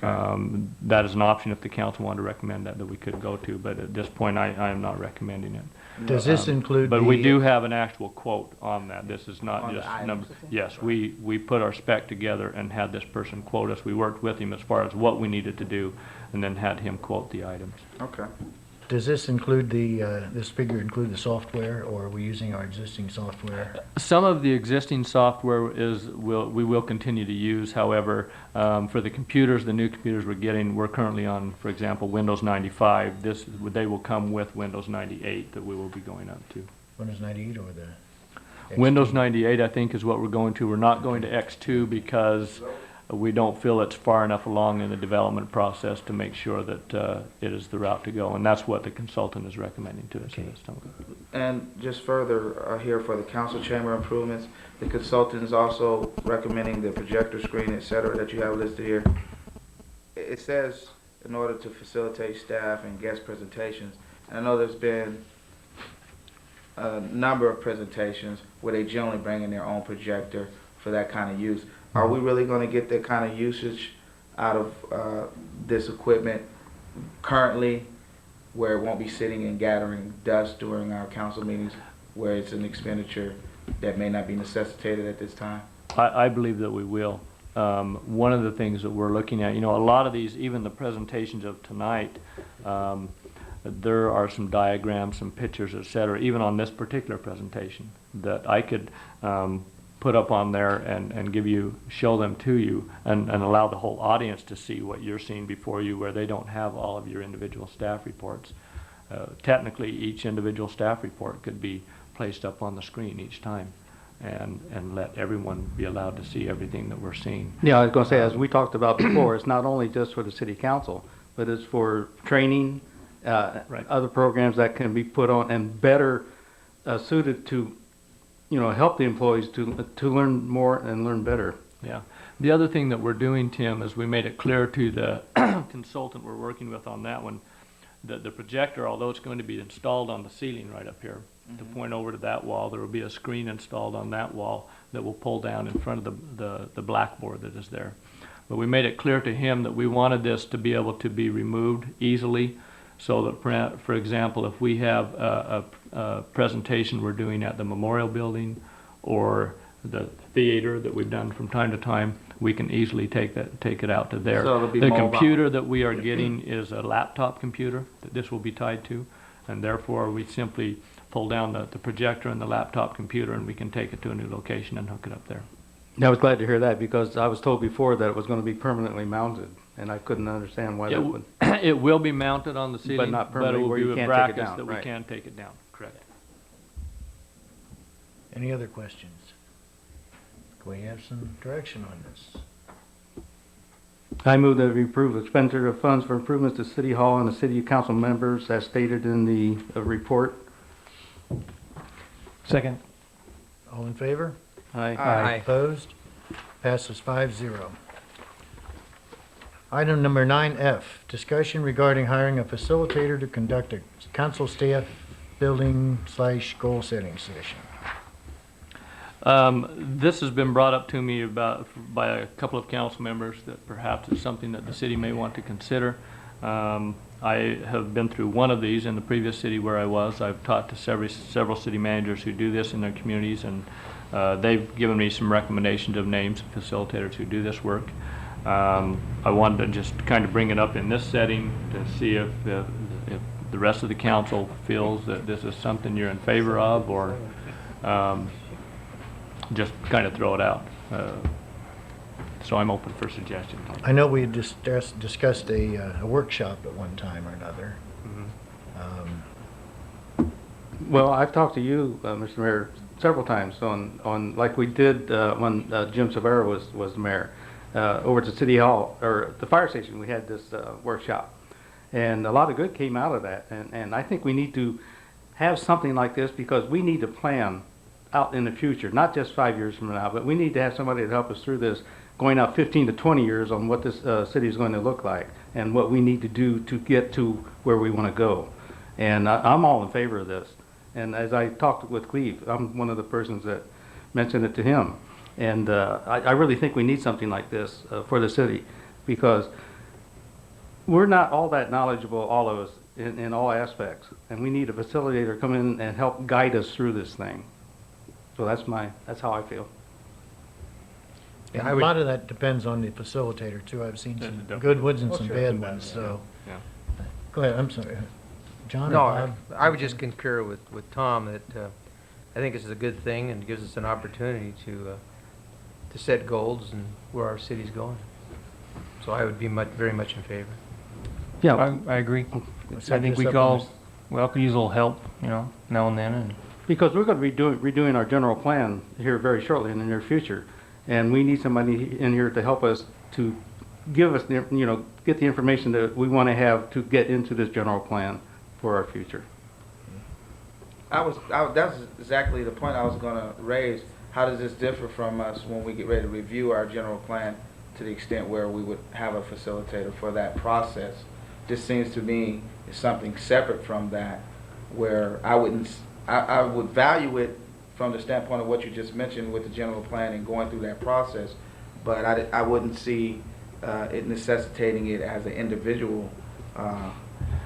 Okay. That is an option if the council wanted to recommend that we could go to, but at this point I am not recommending it. Does this include But we the- do have an actual quote on that. This is not On the just items? number. Yes, we put our spec together and had this person quote us. We worked with him as far as what we needed to do, and then had him quote the items. Okay. Does this include this figure include the software, or are we using our existing software? Some of the existing software we will continue to use. However, for the computers, the new computers we're getting, we're currently on, for example, Windows 95. They will come with Windows 98 that we will be going up to. Windows 98 or the? XP? Windows 98, I think, is what we're going to. We're not going to X2 because we don't feel it's far enough along in the development process to make sure that it is the route to go. And that's what the consultant is recommending to us at this time. And just further here for the council chamber improvements, the consultant is also recommending the projector screen, et cetera, that you have listed here. It says in order to facilitate staff and guest presentations. And I know there's been a number of presentations where they generally bring in their own projector for that kind of use. Are we really going to get that kind of usage out of this equipment currently, where it won't be sitting and gathering dust during our council meetings, where it's an expenditure that may not be necessitated at this time? I believe that we will. One of the things that we're looking at, a lot of these, even the presentations of tonight, there are some diagrams, some pictures, et cetera, even on this particular presentation, that I could put up on there and show them to you, and allow the whole audience to see what you're seeing before you, where they don't have all of your individual staff reports. Technically, each individual staff report could be placed up on the screen each time, and let everyone be allowed to see everything that we're seeing. Yeah, I was going to say, as we talked about before, it's not only just for the city council, but it's for training, Right. other programs that can be put on and better suited to, help the employees to learn more and learn better. Yeah. The other thing that we're doing, Tim, is we made it clear to the consultant we're working with on that one, that the projector, although it's going to be installed on the ceiling right up here, to point over to that wall, there will be a screen installed on that wall that will pull down in front of the blackboard that is there. But we made it clear to him that we wanted this to be able to be removed easily, so that, for example, if we have a presentation we're doing at the Memorial Building or the theater that we've done from time to time, we can easily take it out to there. So it'll be The mobile. computer that we are getting is a laptop computer that this will be tied to, and therefore we simply pull down the projector and the laptop computer, and we can take it to a new location and hook it up there. I was glad to hear that, because I was told before that it was going to be permanently mounted, and I couldn't understand why that would. It will be mounted on the ceiling, not it permanently will where be you with can't take it brackets down, that we right. can take it down, correct. Any other questions? We have some direction on this. I move that we approve expenditure of funds for improvements to City Hall and the City Council members as stated in the report. Second. All in favor? Aye. Opposed? Passes 5-0. Item number 9F, discussion regarding hiring a facilitator to conduct a council staff building/goal setting session. This has been brought up to me by a couple of council members that perhaps it's something that the city may want to consider. I have been through one of these in the previous city where I was. I've talked to several city managers who do this in their communities, and they've given me some recommendations of names of facilitators who do this work. I wanted to just kind of bring it up in this setting to see if the rest of the council feels that this is something you're in favor of, or just kind of throw it out. So I'm open for suggestions. I know we had discussed a workshop at one time or another. Well, I've talked to you, Mr. Mayor, several times on like we did when Jim Severa was the mayor. Over at the City Hall, or the fire station, we had this workshop. And a lot of good came out of that. And I think we need to have something like this because we need to plan out in the future, not just 5 years from now, but we need to have somebody to help us through this, going out 15 to 20 years on what this city is going to look like and what we need to do to get to where we want to go. And I'm all in favor of this. And as I talked with Cleve, I'm one of the persons that mentioned it to him. And I really think we need something like this for the city because we're not all that knowledgeable, all of us, in all aspects. And we need a facilitator to come in and help guide us through this thing. So that's how I feel. And a lot of that depends on the facilitator too. I've seen some good ones and some bad ones, so. Yeah. Go ahead, I'm sorry. John or No, Bob? I would just concur with Tom that I think this is a good thing and gives us an opportunity to set goals and where our city's going. So I would be very much in favor. Yeah, I agree. Let's I set think this we up on all could use a little help, now and then. And because we're going to be redoing our general plan here very shortly in the near future. And we need somebody in here to help us to give us, get the information that we want to have to get into this general plan for our future. That's exactly the point I was going to raise. How does this differ from us when we get ready to review our general plan to the extent where we would have a facilitator for that process? This seems to me is something separate from that, where I would value it from the standpoint of what you just mentioned with the general plan and going through that process, but I wouldn't see it necessitating it as an individual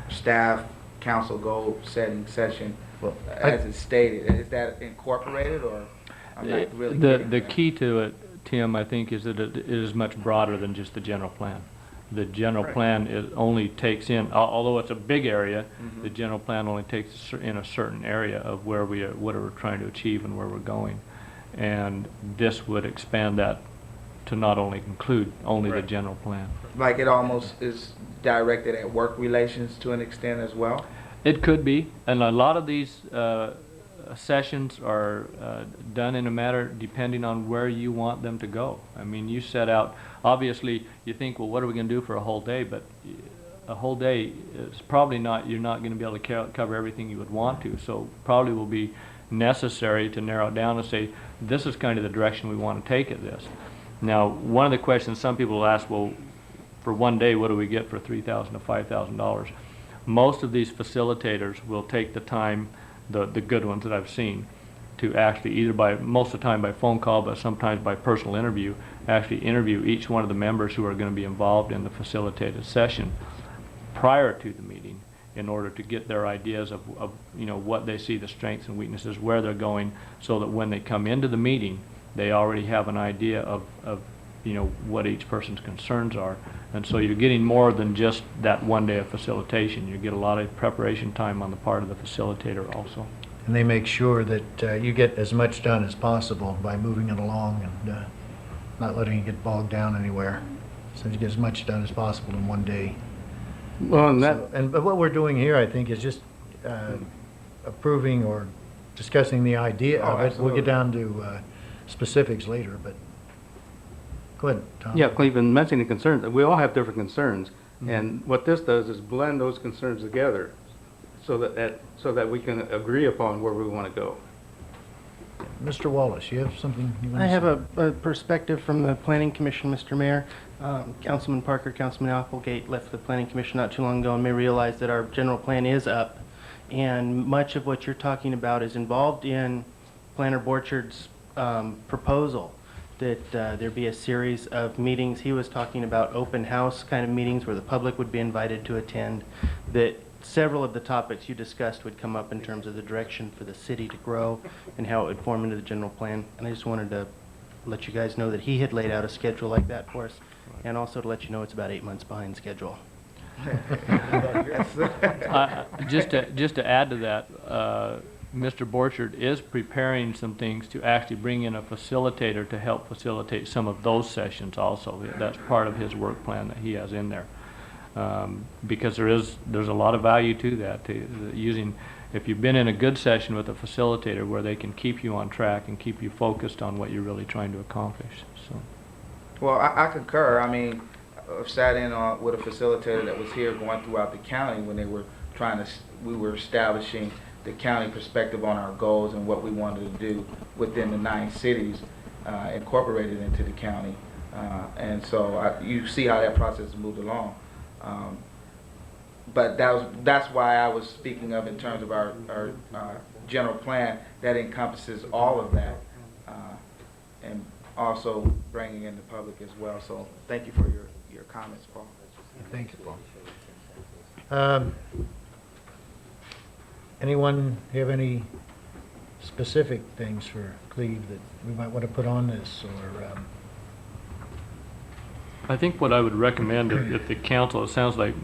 staff council goal setting session as it's stated. Is that incorporated, or I'm not really getting The that. key to it, Tim, I think, is that it is much broader than just the general plan. The general plan only takes in, although it's a big area, the general plan only takes in a certain area of where what we're trying to achieve and where we're going. And this would expand that to not only include only the general plan. Like it almost is directed at work relations to an extent as well? It could be, and a lot of these sessions are done in a matter depending on where you want them to go. I mean, you set out, obviously you think, well, what are we going to do for a whole day? But a whole day is probably not, you're not going to be able to cover everything you would want to. So probably will be necessary to narrow it down and say, this is kind of the direction we want to take at this. Now, one of the questions some people will ask, well, for one day, what do we get for $3,000 to $5,000? Most of these facilitators will take the time, the good ones that I've seen, to actually either most of the time by phone call, but sometimes by personal interview, actually interview each one of the members who are going to be involved in the facilitated session prior to the meeting in order to get their ideas of what they see the strengths and weaknesses, where they're going, so that when they come into the meeting, they already have an idea of what each person's concerns are. And so you're getting more than just that one day of facilitation. You get a lot of preparation time on the part of the facilitator also. And they make sure that you get as much done as possible by moving it along and not letting it get bogged down anywhere. So you get as much done as possible in one day. Well, and But what we're doing here, I think, is just approving or discussing the idea of it. We'll get down to specifics later, but Go ahead, Tom. Yeah, Cleveland mentioning concerns, we all have different concerns. And what this does is blend those concerns together so that we can agree upon where we want to go. Mr. Wallace, you have something you want to I say? have a perspective from the Planning Commission, Mr. Mayor. Councilman Parker, Councilman Applegate left the Planning Commission not too long ago and may realize that our general plan is up. And much of what you're talking about is involved in Planner Borchard's proposal, that there be a series of meetings. He was talking about open house kind of meetings where the public would be invited to attend, that several of the topics you discussed would come up in terms of the direction for the city to grow and how it would form into the general plan. And I just wanted to let you guys know that he had laid out a schedule like that for us, and also to let you know it's about 8 months behind schedule. Just to add to that, Mr. Borchard is preparing some things to actually bring in a facilitator to help facilitate some of those sessions also. That's part of his work plan that he has in there. Because there's a lot of value to that, using, if you've been in a good session with a facilitator where they can keep you on track and keep you focused on what you're really trying to accomplish. So, Well, I concur. I mean, I've sat in with a facilitator that was here going throughout the county when they were we were establishing the county perspective on our goals and what we wanted to do within the 9 cities incorporated into the county. And so you see how that process moved along. But that's why I was speaking of in terms of our general plan that encompasses all of that, and also bringing in the public as well. So thank you for your comments, Paul. Thank you, Paul. Anyone have any specific things for Cleve that we might want to put on this, or? I think what I would recommend, if the council, it sounds like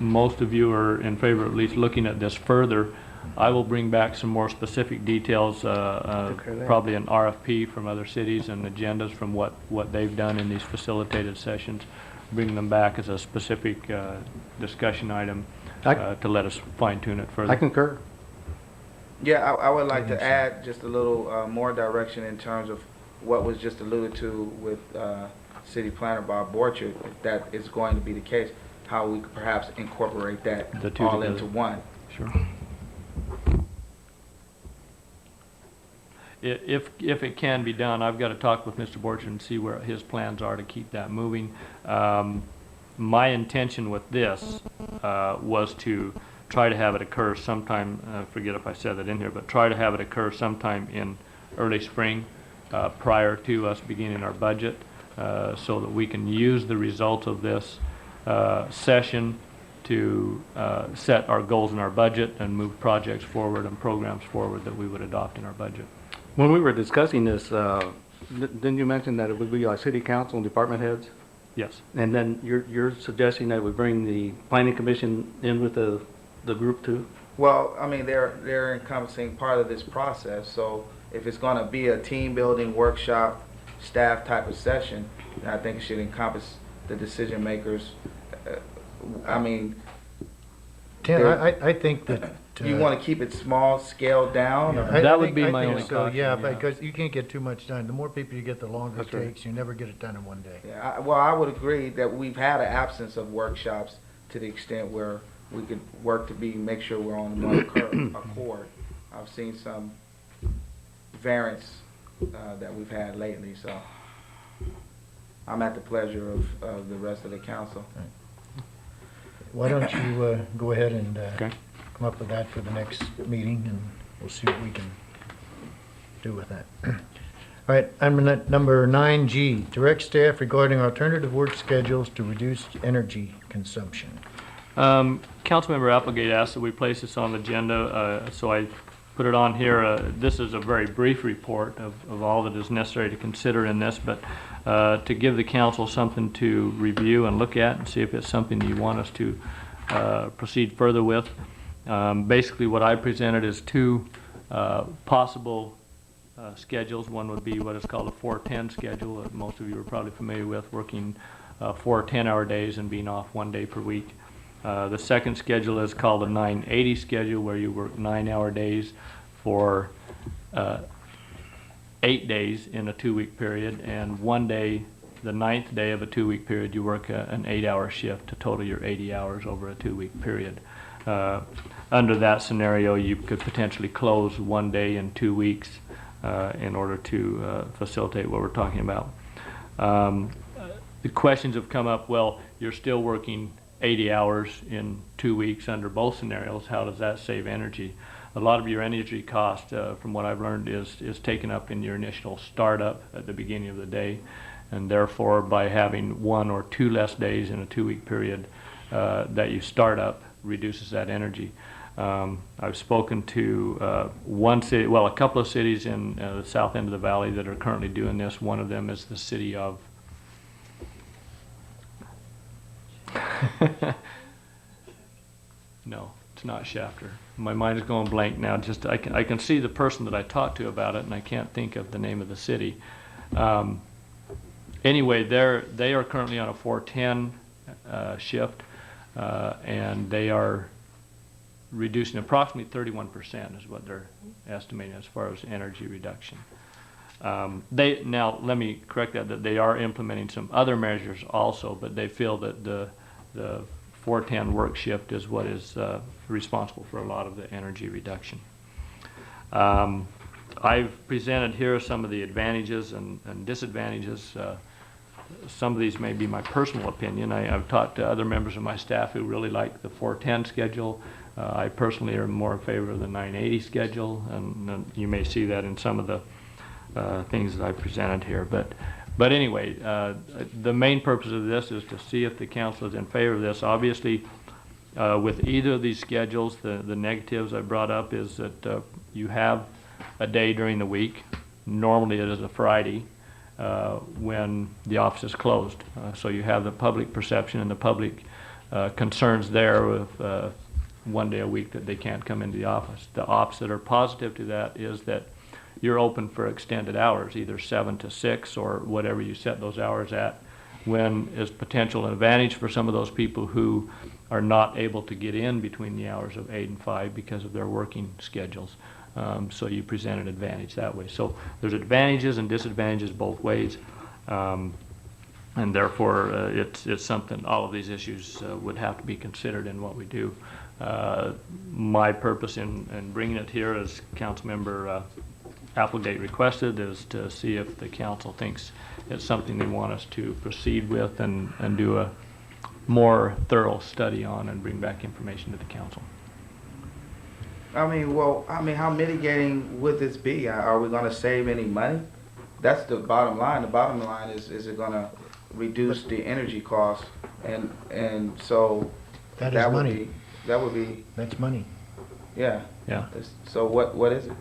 most of you are in favor of at least looking at this further, I will bring back some more specific details, probably an RFP from other cities and agendas from what they've done in these facilitated sessions, bring them back as a specific discussion item to let us fine tune it further. I concur. Yeah, I would like to add just a little more direction in terms of what was just alluded to with City Planner Bob Borchard, if that is going to be the case, how we could perhaps incorporate that all into one. Sure. If it can be done, I've got to talk with Mr. Borchard and see where his plans are to keep that moving. My intention with this was to try to have it occur sometime, forget if I said that in here, but try to have it occur sometime in early spring prior to us beginning our budget, so that we can use the result of this session to set our goals in our budget and move projects forward and programs forward that we would adopt in our budget. When we were discussing this, didn't you mention that it would be like city council and department heads? Yes. And then you're suggesting that we bring the planning commission in with the group too? Well, I mean, they're encompassing part of this process. So if it's going to be a team building workshop, staff type of session, then I think it should encompass the decision makers. I mean, Tim, I think that. you want to keep it small, scaled down? Yeah, Or? That would be my only so, caution, yeah, yeah. because you can't get too much done. The more people you get, the longer it That's right. takes. You never get it done in one day. Yeah, well, I would agree that we've had an absence of workshops to the extent where we could work to make sure we're on one accord. I've seen some variance that we've had lately, so I'm at the pleasure of the rest of the council. Why don't you go ahead and Okay. come up with that for the next meeting, and we'll see what we can do with that. All right, item number 9G, direct staff regarding alternative work schedules to reduce energy consumption. Councilmember Applegate asked that we place this on the agenda, so I put it on here. This is a very brief report of all that is necessary to consider in this, but to give the council something to review and look at and see if it's something you want us to proceed further with. Basically what I presented is 2 possible schedules. One would be what is called a 4-10 schedule that most of you are probably familiar with, working 4 10-hour days and being off 1 day per week. The second schedule is called a 980 schedule, where you work 9-hour days for 8 days in a 2-week period, and 1 day the 9th day of a 2-week period, you work an 8-hour shift to total your 80 hours over a 2-week period. Under that scenario, you could potentially close 1 day in 2 weeks in order to facilitate what we're talking about. The questions have come up, well, you're still working 80 hours in 2 weeks under both scenarios. How does that save energy? A lot of your energy cost, from what I've learned, is taken up in your initial startup at the beginning of the day, and therefore by having 1 or 2 less days in a 2-week period that you start up reduces that energy. I've spoken to one city, well, a couple of cities in the south end of the valley that are currently doing this. One of them is the city of no, it's not Shafter. My mind is going blank now. Just I can see the person that I talked to about it, and I can't think of the name of the city. Anyway, they are currently on a 410 shift, and they are reducing approximately 31% is what they're estimating as far as energy reduction. Now let me correct that they are implementing some other measures also, but they feel that the 410 work shift is what is responsible for a lot of the energy reduction. I've presented here some of the advantages and disadvantages. Some of these may be my personal opinion. I've talked to other members of my staff who really like the 410 schedule. I personally am more in favor of the 980 schedule, and you may see that in some of the things that I presented here. But anyway, the main purpose of this is to see if the council is in favor of this. Obviously, with either of these schedules, the negatives I brought up is that you have a day during the week. Normally it is a Friday when the office is closed. So you have the public perception and the public concerns there with 1 day a week that they can't come into the office. The opposite or positive to that is that you're open for extended hours, either 7 to 6 or whatever you set those hours at, when is potential advantage for some of those people who are not able to get in between the hours of 8 and 5 because of their working schedules. So you present an advantage that way. So there's advantages and disadvantages both ways, and therefore it's something, all of these issues would have to be considered in what we do. My purpose in bringing it here, as Councilmember Applegate requested, is to see if the council thinks it's something they want us to proceed with and do a more thorough study on and bring back information to the council. I mean, how mitigating would this be? Are we going to save any money? That's the bottom line. The bottom line is it going to reduce the energy costs? And so That is money. That would be. That's money. Yeah. Yeah. So what is it?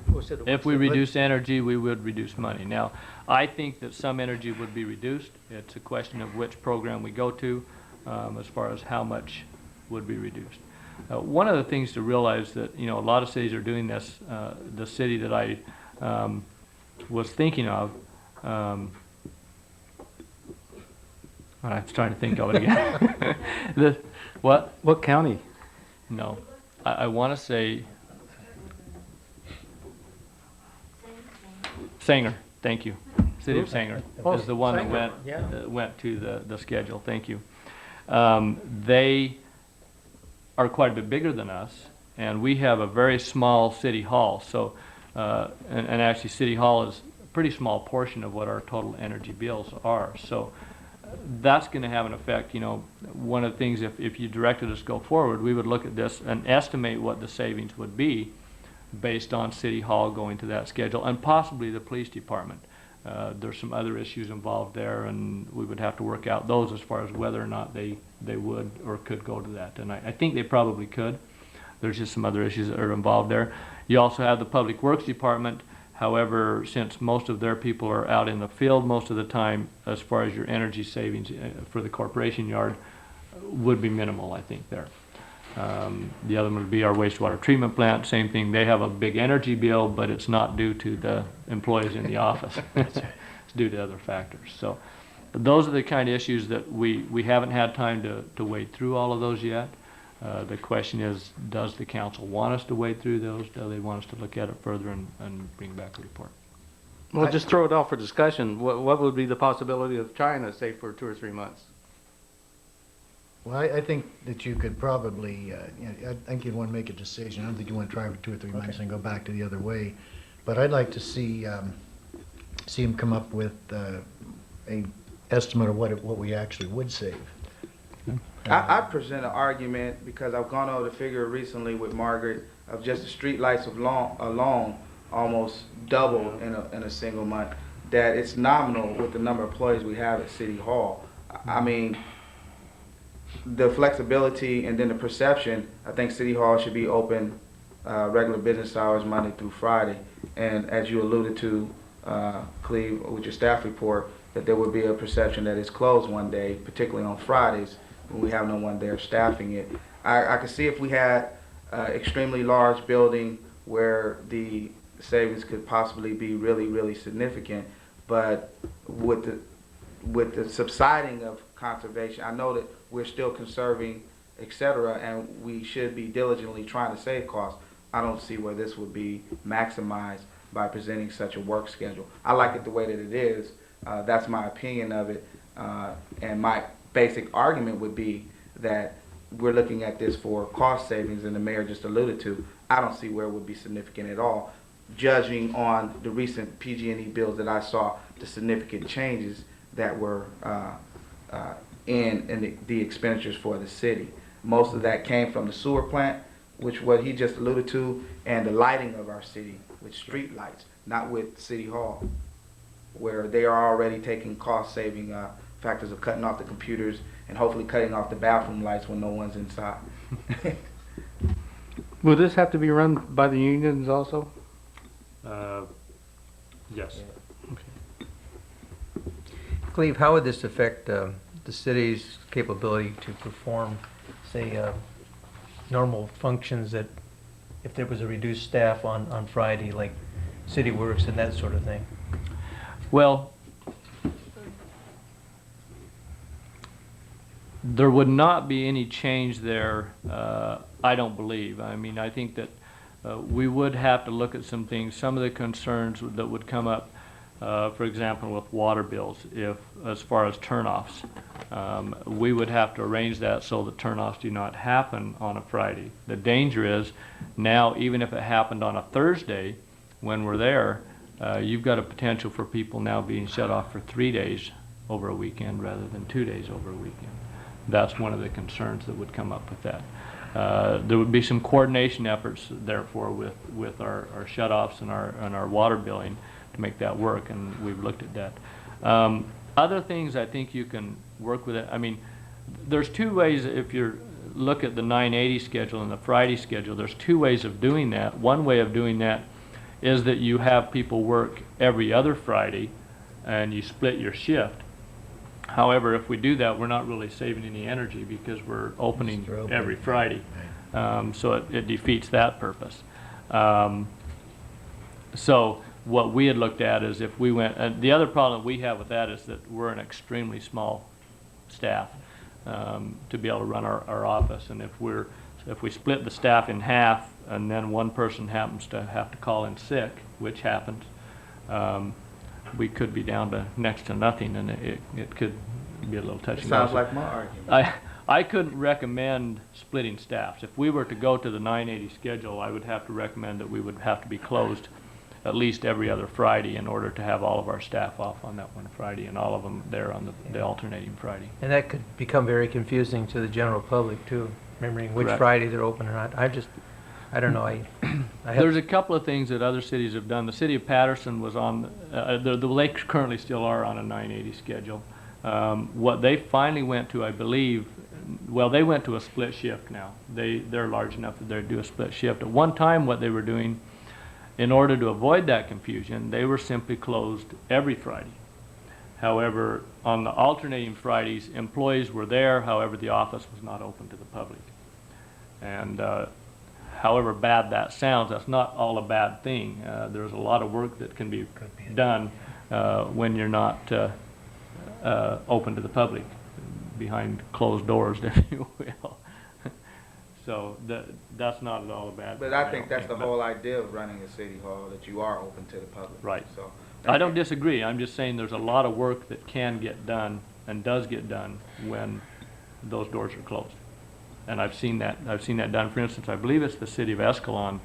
If we reduce energy, we would reduce money. Now, I think that some energy would be reduced. It's a question of which program we go to as far as how much would be reduced. One of the things to realize that, a lot of cities are doing this. The city that I was thinking of, I was trying to think of it again. What? What county? No. I want to say Sanger. Thank you. City of Sanger is the one that went to the schedule. Thank you. They are quite a bit bigger than us, and we have a very small city hall. So, and actually, City Hall is a pretty small portion of what our total energy bills are. So, that's going to have an effect. One of the things, if you directed us to go forward, we would look at this and estimate what the savings would be based on City Hall going to that schedule, and possibly the police department. There's some other issues involved there, and we would have to work out those as far as whether or not they would or could go to that. And I think they probably could. There's just some other issues that are involved there. You also have the Public Works Department. However, since most of their people are out in the field most of the time, as far as your energy savings for the corporation yard would be minimal, I think, there. The other one would be our wastewater treatment plant. Same thing. They have a big energy bill, but it's not due to the employees in the office. It's due to other factors. So those are the kind of issues that we haven't had time to wade through all of those yet. The question is, does the council want us to wade through those? Do they want us to look at it further and bring back a report? Well, just throw it out for discussion. What would be the possibility of China, say, for 2 or 3 months? Well, I think that you could probably, I think you'd want to make a decision. I don't think you want to try for 2 or 3 months and go back to the other way. But I'd like to see him come up with a estimate of what we actually would save. I present an argument because I've gone over the figure recently with Margaret of just the street lights alone almost double in a single month. That it's nominal with the number of employees we have at City Hall. I mean, the flexibility and then the perception, I think City Hall should be open regular business hours Monday through Friday. And as you alluded to, Cleve, with your staff report, that there would be a perception that it's closed one day, particularly on Fridays when we have no one there staffing it. I could see if we had extremely large building where the savings could possibly be really, really significant. But with the subsiding of conservation, I know that we're still conserving, et cetera, and we should be diligently trying to save costs. I don't see where this would be maximized by presenting such a work schedule. I like it the way that it is. That's my opinion of it. And my basic argument would be that we're looking at this for cost savings, and the mayor just alluded to. I don't see where it would be significant at all, judging on the recent PG&E bills that I saw, the significant changes that were in the expenditures for the city. Most of that came from the sewer plant, which what he just alluded to, and the lighting of our city with street lights, not with City Hall, where they are already taking cost-saving factors of cutting off the computers and hopefully cutting off the bathroom lights when no one's inside. Will this have to be run by the unions also? Yes. Cleve, how would this affect the city's capability to perform, say, normal functions that if there was a reduced staff on Friday, like City Works and that sort of thing? Well, there would not be any change there, I don't believe. I mean, I think that we would have to look at some things, some of the concerns that would come up, for example, with water bills, as far as turnoffs. We would have to arrange that so that turnoffs do not happen on a Friday. The danger is now, even if it happened on a Thursday when we're there, you've got a potential for people now being shut off for 3 days over a weekend rather than 2 days over a weekend. That's one of the concerns that would come up with that. There would be some coordination efforts, therefore, with our shut-offs and our water billing to make that work, and we've looked at that. Other things, I think you can work with it. I mean, there's 2 ways. If you look at the 980 schedule and the Friday schedule, there's 2 ways of doing that. One way of doing that is that you have people work every other Friday and you split your shift. However, if we do that, we're not really saving any energy because we're opening every Friday. So it defeats that purpose. So what we had looked at is if we went, and the other problem we have with that is that we're an extremely small staff to be able to run our office. And if we split the staff in half and then one person happens to have to call in sick, which happens, we could be down to next to nothing, and it could be a little touchy. Sounds like my argument. I couldn't recommend splitting staffs. If we were to go to the 980 schedule, I would have to recommend that we would have to be closed at least every other Friday in order to have all of our staff off on that one Friday and all of them there on the alternating Friday. And that could become very confusing to the general public too, remembering which Correct. Friday they're open or not. I don't know. There's a couple of things that other cities have done. The city of Patterson was on, the lakes currently still are on a 980 schedule. What they finally went to, I believe, well, they went to a split shift now. They're large enough that they do a split shift. At one time, what they were doing, in order to avoid that confusion, they were simply closed every Friday. However, on the alternating Fridays, employees were there. However, the office was not open to the public. And however bad that sounds, that's not all a bad thing. There's a lot of work that can be done when you're not open to the public, behind closed doors, if you will. So that's not at all a bad thing. But I think that's the whole idea of running a city hall, that you are open to the public. Right. So I don't disagree. I'm just saying there's a lot of work that can get done and does get done when those doors are closed. And I've seen that done. For instance, I believe it's the city of Escalon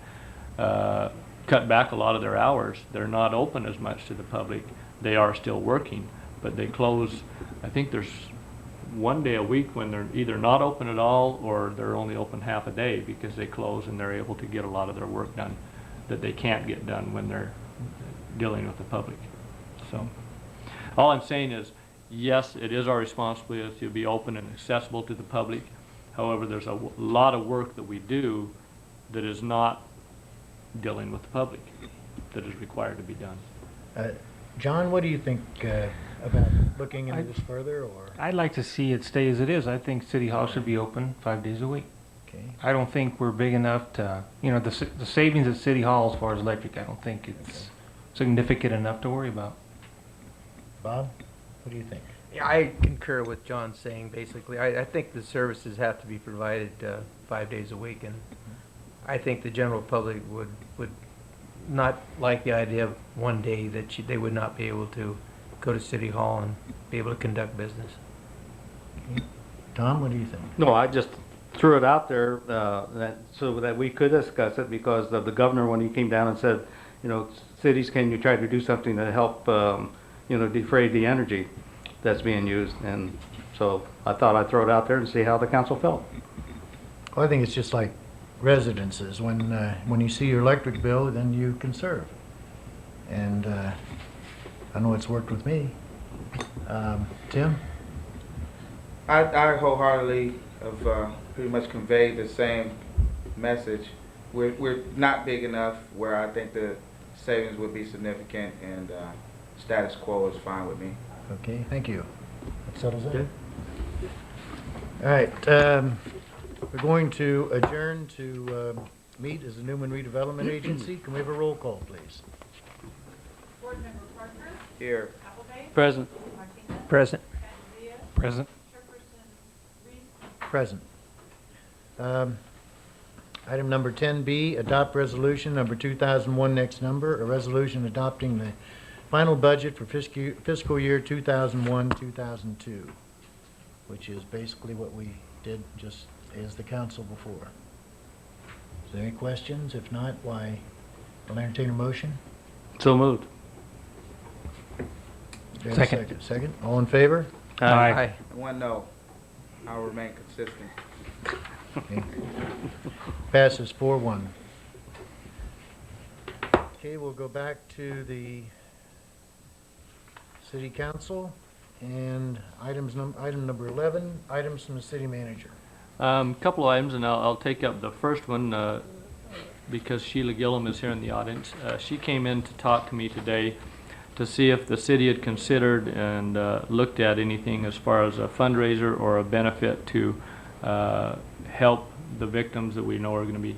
cut back a lot of their hours. They're not open as much to the public. They are still working, but they close. I think there's one day a week when they're either not open at all or they're only open half a day because they close and they're able to get a lot of their work done that they can't get done when they're dealing with the public. So all I'm saying is, yes, it is our responsibility to be open and accessible to the public. However, there's a lot of work that we do that is not dealing with the public that is required to be done. John, what do you think about looking into this further, or? I'd like to see it stay as it is. I think City Hall should be open 5 days a week. Okay. I don't think we're big enough to, the savings at City Hall as far as electric, I don't think it's significant enough to worry about. Bob, what do you think? Yeah, I concur with John saying, basically. I think the services have to be provided 5 days a week, and I think the general public would not like the idea of one day that they would not be able to go to City Hall and be able to conduct business. Okay. Tom, what do you think? No, I just threw it out there so that we could discuss it, because of the governor, when he came down and said, cities, can you try to do something to help, defray the energy that's being used? And so I thought I'd throw it out there and see how the council felt. Well, I think it's just like residences. When you see your electric bill, then you conserve. And I know it's worked with me. Tim? I wholeheartedly have pretty much conveyed the same message. We're not big enough where I think the savings would be significant, and status quo is fine with me. Okay, thank you. That settles it. Good. All right, we're going to adjourn to meet as the Newman Redevelopment Agency. Can we have a roll call, please? Board Member Parker, Here. Applegate, Present. Martinez, Present. Padilla, Present. Chairperson Reed, Present. Item number 10B, adopt resolution number 2001, next number, a resolution adopting the final budget for fiscal year 2001-2002, which is basically what we did just as the council before. Is there any questions? If not, why, I'll entertain a motion. So moved. Do I have a Second. Second. All in favor? Aye. One no. I'll remain consistent. Okay. Passes 4-1. Okay, we'll go back to the city council and item number 11, items from the city manager. Couple of items, and I'll take up the first one because Sheila Gillum is here in the audience. She came in to talk to me today to see if the city had considered and looked at anything as far as a fundraiser or a benefit to help the victims that we know are going to be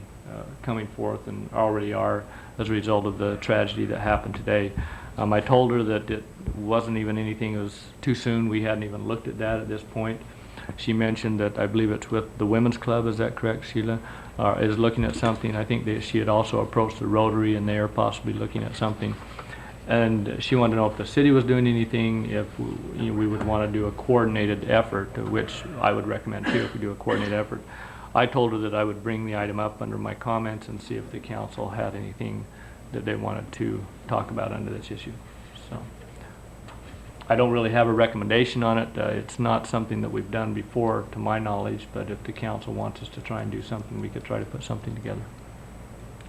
coming forth and already are as a result of the tragedy that happened today. I told her that it wasn't even anything, it was too soon, we hadn't even looked at that at this point. She mentioned that, I believe it's with the Women's Club, is that correct, Sheila? Is looking at something. I think that she had also approached the Rotary and they are possibly looking at something. And she wanted to know if the city was doing anything, if we would want to do a coordinated effort, which I would recommend too, if we do a coordinated effort. I told her that I would bring the item up under my comments and see if the council had anything that they wanted to talk about under this issue. So I don't really have a recommendation on it. It's not something that we've done before, to my knowledge, but if the council wants us to try and do something, we could try to put something together.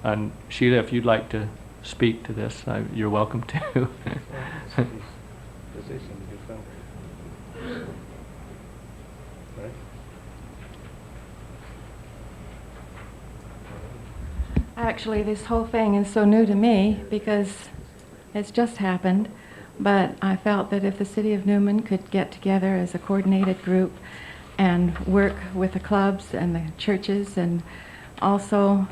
And Sheila, if you'd like to speak to this, you're welcome to. Actually, this whole thing is so new to me because it's just happened, but I felt that if the city of Newman could get together as a coordinated group and work with the clubs and the churches and also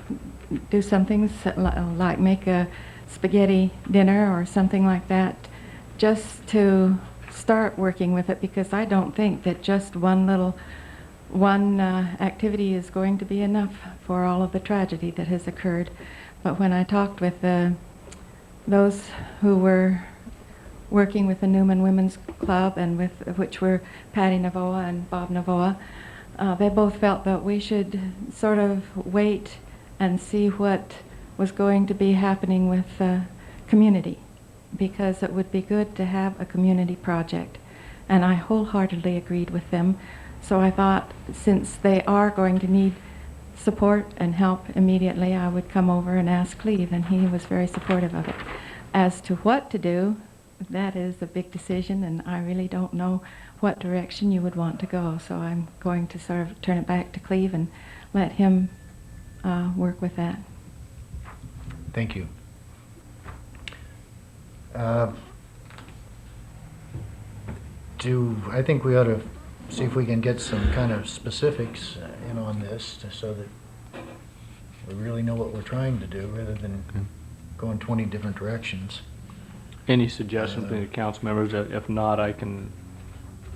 do something like make a spaghetti dinner or something like that, just to start working with it, because I don't think that just one activity is going to be enough for all of the tragedy that has occurred. But when I talked with those who were working with the Newman Women's Club, and with which were Patty Navoa and Bob Navoa. They both felt that we should sort of wait and see what was going to be happening with the community, because it would be good to have a community project. And I wholeheartedly agreed with them. So I thought, since they are going to need support and help immediately, I would come over and ask Cleve, and he was very supportive of it. As to what to do, that is a big decision, and I really don't know what direction you would want to go. So I'm going to sort of turn it back to Cleve and let him work with that. Thank you. I think we ought to see if we can get some kind of specifics in on this, so that we really know what we're trying to do, rather than going 20 different directions. Any suggestions from the council members? If not, I can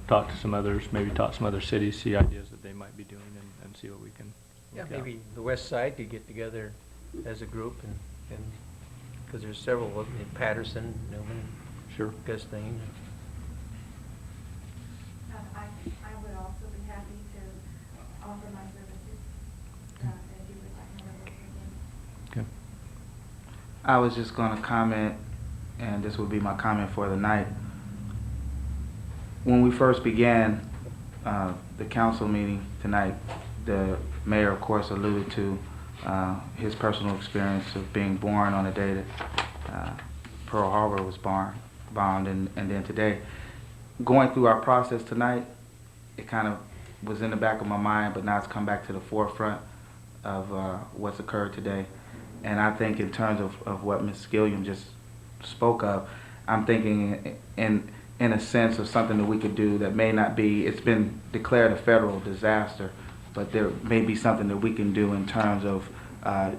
talk to some others, maybe talk to some other cities, see ideas that they might be doing, and see what we can Yeah, work out. maybe the west side could get together as a group, and because there's several of them, Patterson, Newman, Sure. Gustine. I would also be happy to offer my services if you would like me to work with them. Okay. I was just going to comment, and this would be my comment for the night. When we first began the council meeting tonight, the mayor, of course, alluded to his personal experience of being born on the day that Pearl Harbor was bombed, and then today. Going through our process tonight, it kind of was in the back of my mind, but now it's come back to the forefront of what's occurred today. And I think in terms of what Ms. Gilliam just spoke of, I'm thinking in a sense of something that we could do that may not be, it's been declared a federal disaster, but there may be something that we can do in terms of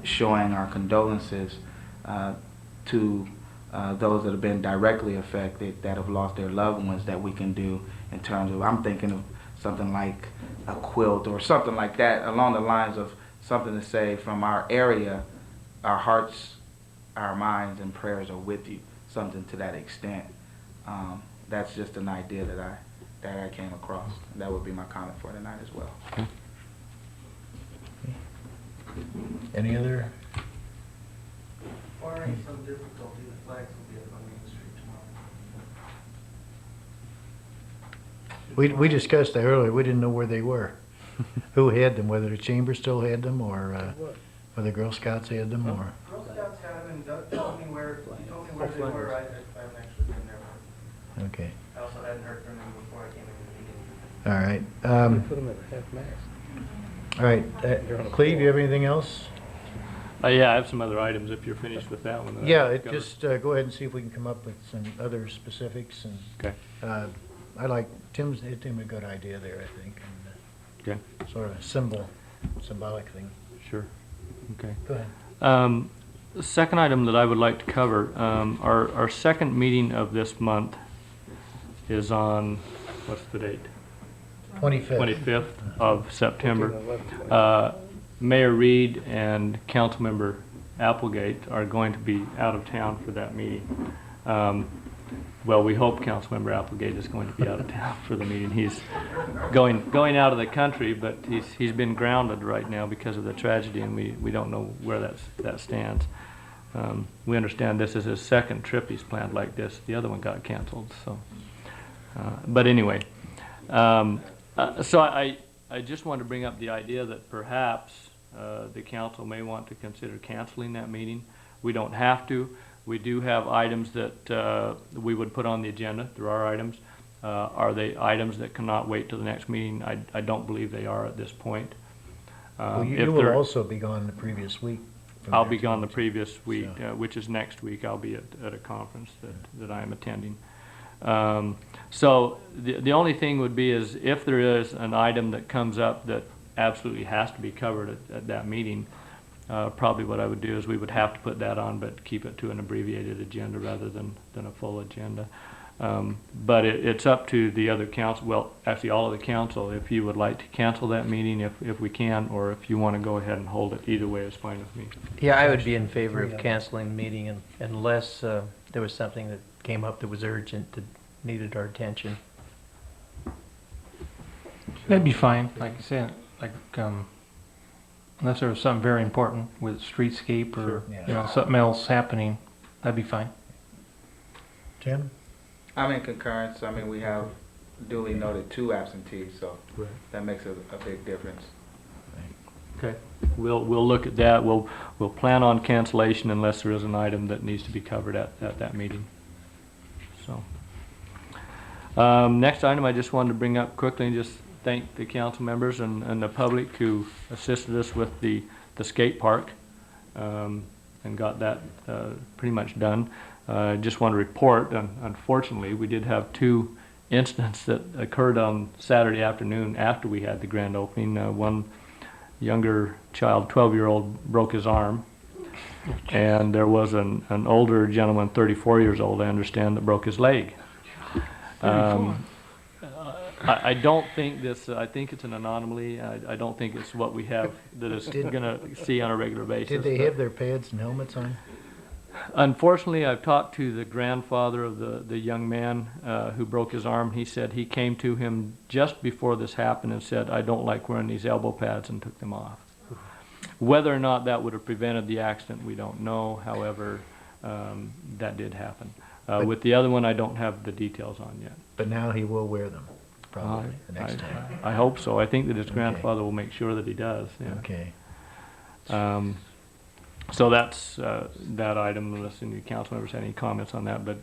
showing our condolences to those that have been directly affected, that have lost their loved ones, that we can do in terms of, I'm thinking of something like a quilt or something like that, along the lines of something to say from our area, our hearts, our minds, and prayers are with you, something to that extent. That's just an idea that I came across. That would be my comment for tonight as well. Okay. Any other? Barring some difficulty, the flags will be up on Main Street tomorrow. We discussed that earlier. We didn't know where they were. Who had them, whether the chamber still had them, or whether Girl Scouts had them, or... Girl Scouts had them, and Doug told me where they were. I haven't actually been there. Okay. I also hadn't heard from them before I came into the meeting. All right. Put them at half mast. All right. Cleve, you have anything else? Yeah, I have some other items if you're finished with that one. Yeah, just go ahead and see if we can come up with some other specifics. And Okay. I like Tim's a good idea there, I think. And, Okay. sort of a symbolic thing. Sure. Okay. Go ahead. The second item that I would like to cover, our second meeting of this month is on, what's the date? 25th. 25th of September. Mayor Reed and Councilmember Applegate are going to be out of town for that meeting. Well, we hope Councilmember Applegate is going to be out of town for the meeting. He's going out of the country, but he's been grounded right now because of the tragedy, and we don't know where that stands. We understand this is his second trip he's planned like this. The other one got canceled. So, but anyway, so I just wanted to bring up the idea that perhaps the council may want to consider canceling that meeting. We don't have to. We do have items that we would put on the agenda. There are items. Are they items that cannot wait till the next meeting? I don't believe they are at this point. Well, you will also be gone the previous week. I'll be gone the previous week, which is next week. I'll be at a conference that I am attending. So the only thing would be is if there is an item that comes up that absolutely has to be covered at that meeting, probably what I would do is we would have to put that on, but keep it to an abbreviated agenda rather than a full agenda. But it's up to the other council, well, actually all of the council, if you would like to cancel that meeting if we can, or if you want to go ahead and hold it. Either way is fine with me. Yeah, I would be in favor of canceling the meeting unless there was something that came up that was urgent, that needed our attention. That'd be fine, like I said, unless there was something very important with streetscape or, Yeah. something else happening, that'd be fine. Tim? I'm in concurrence. I mean, we have duly noted 2 absentees, so that makes a big difference. Okay, we'll look at that. We'll plan on cancellation unless there is an item that needs to be covered at that meeting. So, next item I just wanted to bring up quickly and just thank the council members and the public who assisted us with the skate park and got that pretty much done. I just want to report, unfortunately, we did have 2 incidents that occurred on Saturday afternoon after we had the grand opening. One younger child, 12-year-old, broke his arm, and there was an older gentleman, 34 years old, I understand, that broke his leg. I don't think this, I think it's an anomaly. I don't think it's what we have that is going to see on a regular basis. Did they have their pads and helmets on? Unfortunately, I've talked to the grandfather of the young man who broke his arm. He said he came to him just before this happened and said, "I don't like wearing these elbow pads," and took them off. Whether or not that would have prevented the accident, we don't know. However, that did happen. With the other one, I don't have the details on yet. But now he will wear them, probably, the next time. I hope so. I think that his grandfather will make sure that he does. Yeah. Okay. So that's that item, unless any council members have any comments on that, but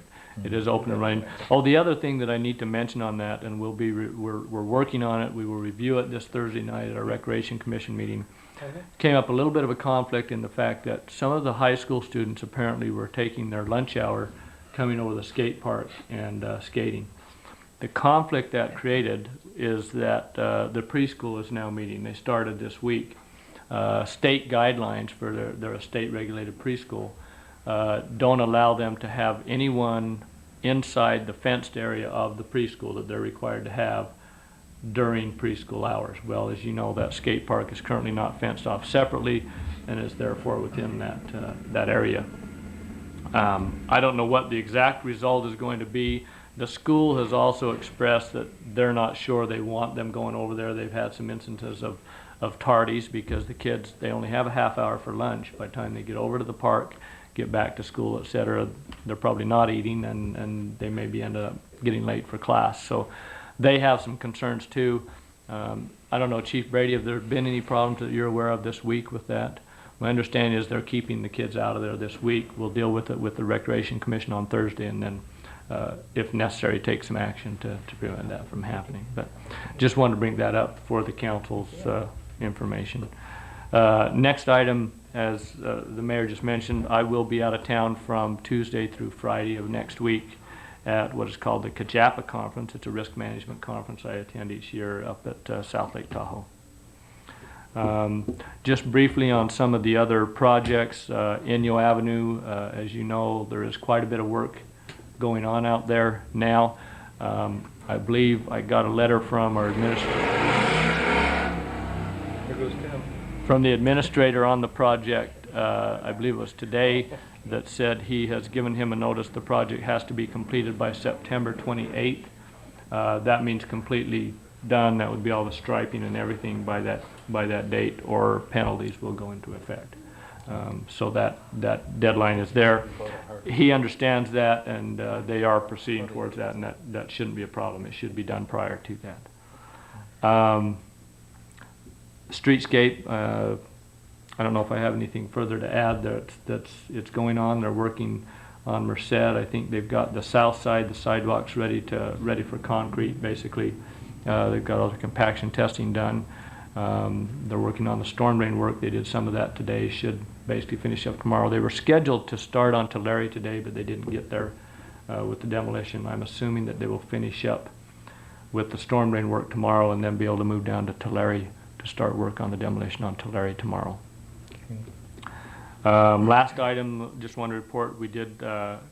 it is open and running. Oh, the other thing that I need to mention on that, and we're working on it, we will review it this Thursday night at our Recreation Commission meeting. Came up a little bit of a conflict in the fact that some of the high school students apparently were taking their lunch hour coming over the skate park and skating. The conflict that created is that the preschool is now meeting. They started this week. State guidelines for their state-regulated preschool don't allow them to have anyone inside the fenced area of the preschool that they're required to have during preschool hours. Well, as you know, that skate park is currently not fenced off separately and is therefore within that area. I don't know what the exact result is going to be. The school has also expressed that they're not sure they want them going over there. They've had some instances of tardies because the kids, they only have a half hour for lunch. By the time they get over to the park, get back to school, etc., they're probably not eating, and they maybe end up getting late for class. So they have some concerns too. I don't know, Chief Brady, have there been any problems that you're aware of this week with that? My understanding is they're keeping the kids out of there this week. We'll deal with it with the Recreation Commission on Thursday, and then if necessary, take some action to prevent that from happening. But just wanted to bring that up for the council's information. Next item, as the mayor just mentioned, I will be out of town from Tuesday through Friday of next week at what is called the Kajapa Conference. It's a risk management conference I attend each year up at South Lake Tahoe. Just briefly on some of the other projects, Inyo Avenue, as you know, there is quite a bit of work going on out there now. I believe I got a letter from our from the administrator on the project, I believe it was today, that said he has given him a notice the project has to be completed by September 28th. That means completely done. That would be all the striping and everything by that date, or penalties will go into effect. So that deadline is there. He understands that, and they are proceeding towards that, and that shouldn't be a problem. It should be done prior to that. Streetscape, I don't know if I have anything further to add. It's going on. They're working on Merced. I think they've got the south side, the sidewalks ready for concrete, basically. They've got all the compaction testing done. They're working on the storm drain work. They did some of that today. Should basically finish up tomorrow. They were scheduled to start on Tulare today, but they didn't get there with the demolition. I'm assuming that they will finish up with the storm drain work tomorrow and then be able to move down to Tulare to start work on the demolition on Tulare tomorrow. Last item, just want to report, we did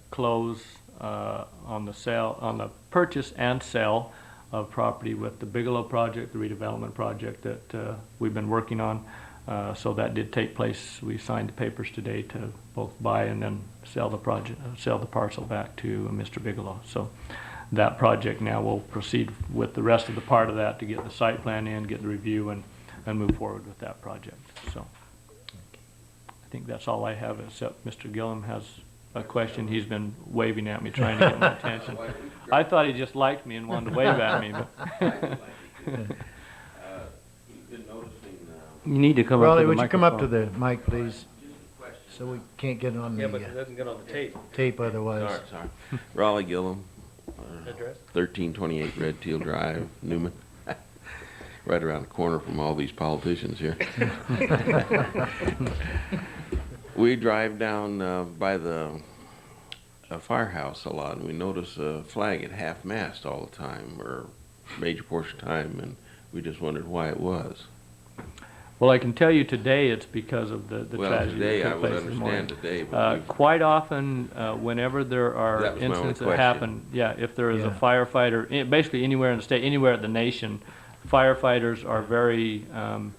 close on the purchase and sale of property with the Bigelow project, the redevelopment project that we've been working on. So that did take place. We signed the papers today to both buy and then sell the parcel back to Mr. Bigelow. So that project now will proceed with the rest of the part of that to get the site plan in, get the review, and move forward with that project. So I think that's all I have, except Mr. Gillum has a question. He's been waving at me, trying to get my attention. I thought he just liked me and wanted to wave at me, but You need to come up to Raleigh, the would you come up to microphone. the mic, please? So we can't get on the doesn't get on the tape. tape otherwise. Sorry. Raleigh Gillum, Address? 1328 Red Teal Drive, Newman. Right around the corner from all these politicians here. We drive down by the firehouse a lot, and we notice a flag at half-mast all the time, or major portion of time, and we just wondered why it was. well, I can tell you today it's because of the Well, tragedy today, that I took would place this morning. understand today, but Quite often, whenever there are That was my only incidents that question. happen, yeah, if there is a Yeah. firefighter, basically anywhere in the state, anywhere in the nation, firefighters are very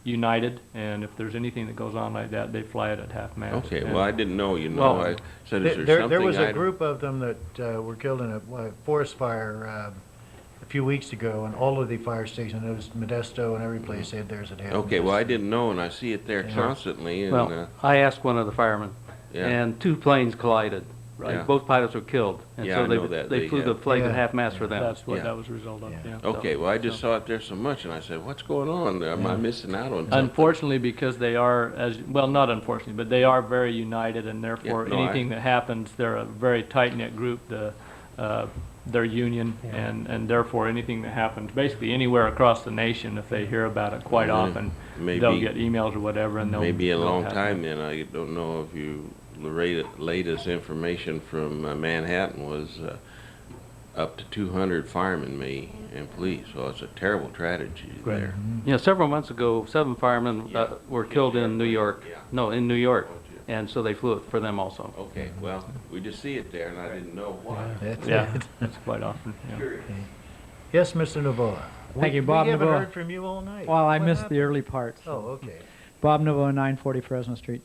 united, and if there's anything that goes on like that, they fly it at half-mast. okay, And- well, I didn't know, Well, I said, is there something There was a I- group of them that were killed in a forest fire a few weeks ago, and all of the fire stations, it was Modesto and every place, had theirs at half. Okay, well, I didn't know, and I see it there Yeah. constantly, and, Well, I asked one of the firemen, yeah. and two planes collided. Right. Right, both pilots were killed. And Yeah, so I know that. they flew the flag at Yeah. half-mast for them. That's what Yeah. that was a result of, Yeah. yeah. Okay, well, I just saw it there so much, and I said, what's going on? Am I missing out on something? Unfortunately, because they are, well, not unfortunately, but they are very united, and therefore, Yeah, no, anything that happens, they're a very tight-knit group, their union, and therefore, anything that happens, basically anywhere across the nation, if they hear about it quite Yeah, often, maybe- they'll get emails or whatever, and they'll... Maybe a they'll long have- time then. I don't know if you, the latest information from Manhattan was up to 200 firemen and police. So it's a terrible tragedy there. Yeah, several months ago, 7 firemen were killed in New York. No, in New York. And so they flew it for them also. Okay, well, we just see it there, and I didn't know why. That's Yeah, it. that's quite often, yeah. Yes, Mr. Novoa. Thank you, Bob We haven't Novoa. heard from you all night. Well, I What missed the happened? early parts. Oh, okay. Bob Novo, 940 Fresno Street.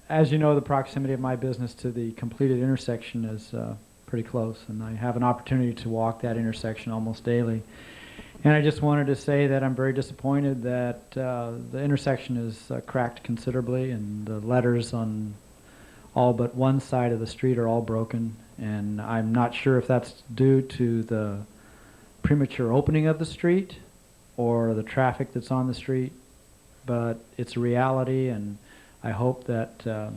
As you know, the proximity of my business to the completed intersection is pretty close, and I have an opportunity to walk that intersection almost daily. And I just wanted to say that I'm very disappointed that the intersection is cracked considerably, and the letters on all but one side of the street are all broken. And I'm not sure if that's due to the premature opening of the street or the traffic that's on the street, but it's a reality, and I hope that to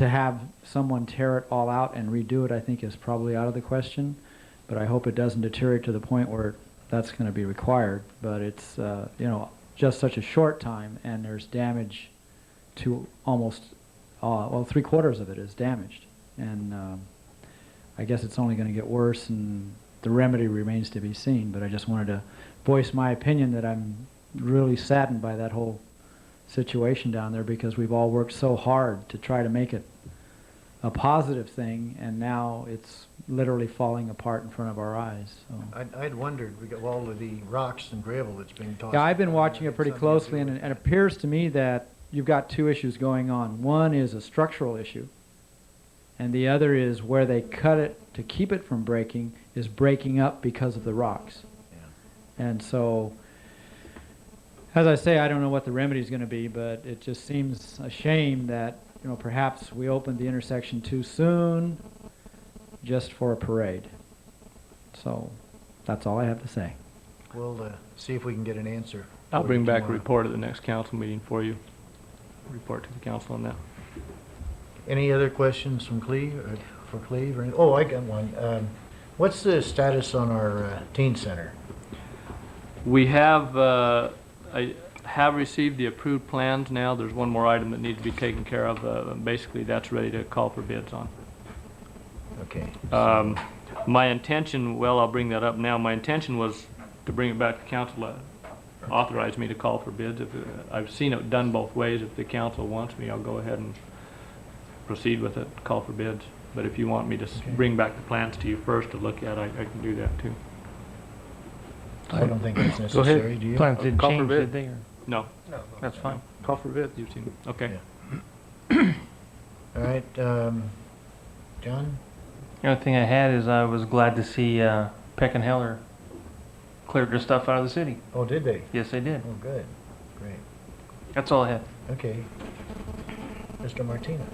have someone tear it all out and redo it, I think, is probably out of the question. But I hope it doesn't deteriorate to the point where that's going to be required. But it's just such a short time, and there's damage to almost well, 3/4 of it is damaged, and I guess it's only going to get worse, and the remedy remains to be seen. But I just wanted to voice my opinion that I'm really saddened by that whole situation down there, because we've all worked so hard to try to make it a positive thing, and now it's literally falling apart in front of our eyes. So. I'd wondered, we got all of the rocks and gravel that's being tossed. Yeah, I've been watching it It's pretty something to closely, do and with it appears to me that you've got 2 issues going on. One is a structural issue, and the other is where they cut it to keep it from breaking is breaking up because of the rocks. Yeah. And so, as I say, I don't know what the remedy is going to be, but it just seems a shame that, perhaps we opened the intersection too soon just for a parade. So that's all I have to say. We'll see if we can get an answer. I'll for bring you back a tomorrow. report at the next council meeting for you. Report to the council on that. Any other questions from Cleve, for Cleve? Oh, I got one. What's the status on our teen center? We have, I have received the approved plans now. There's one more item that needs to be taken care of. Basically, that's ready to call for bids on. Okay. My intention, well, I'll bring that up now. My intention was to bring it back to council, authorize me to call for bids. I've seen it done both ways. If the council wants me, I'll go ahead and proceed with it, call for bids. But if you want me to bring back the plans to you first to look at, I can do that too. I don't think that's Go ahead. necessary, do you? Plans didn't Call for change, bid. did they? No, That's fine. Call for bid. you've seen, okay. All right, John? The only thing I had is I was glad to see Peck and Heller cleared their stuff out of the city. Oh, did they? Yes, they did. Oh, good, great. That's all I had. Okay. Mr. Martina?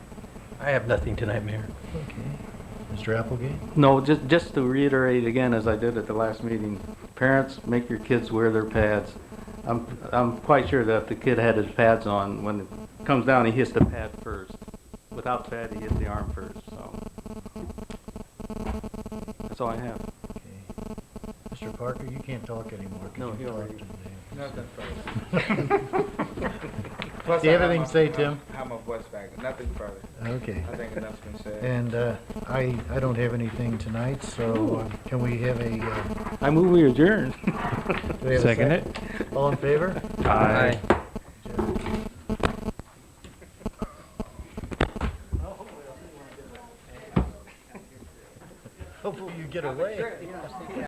I have nothing tonight, Mayor. Okay. Mr. Applegate? No, just to reiterate again, as I did at the last meeting, parents, make your kids wear their pads. I'm quite sure that if the kid had his pads on, when it comes down, he hits the pad first. Without the pad, he hits the arm first, so. That's all I have. Okay. Mr. Parker, you can't talk anymore. 'cause No, you he talked already- today. Plus, Do you have I anything to say, Tim? I have my voice back. Nothing further. Okay. I think enough's been said. And I don't have anything tonight, so can we have a, I move we adjourn. do we have a Second it. All in favor? Aye. Hopefully you get away.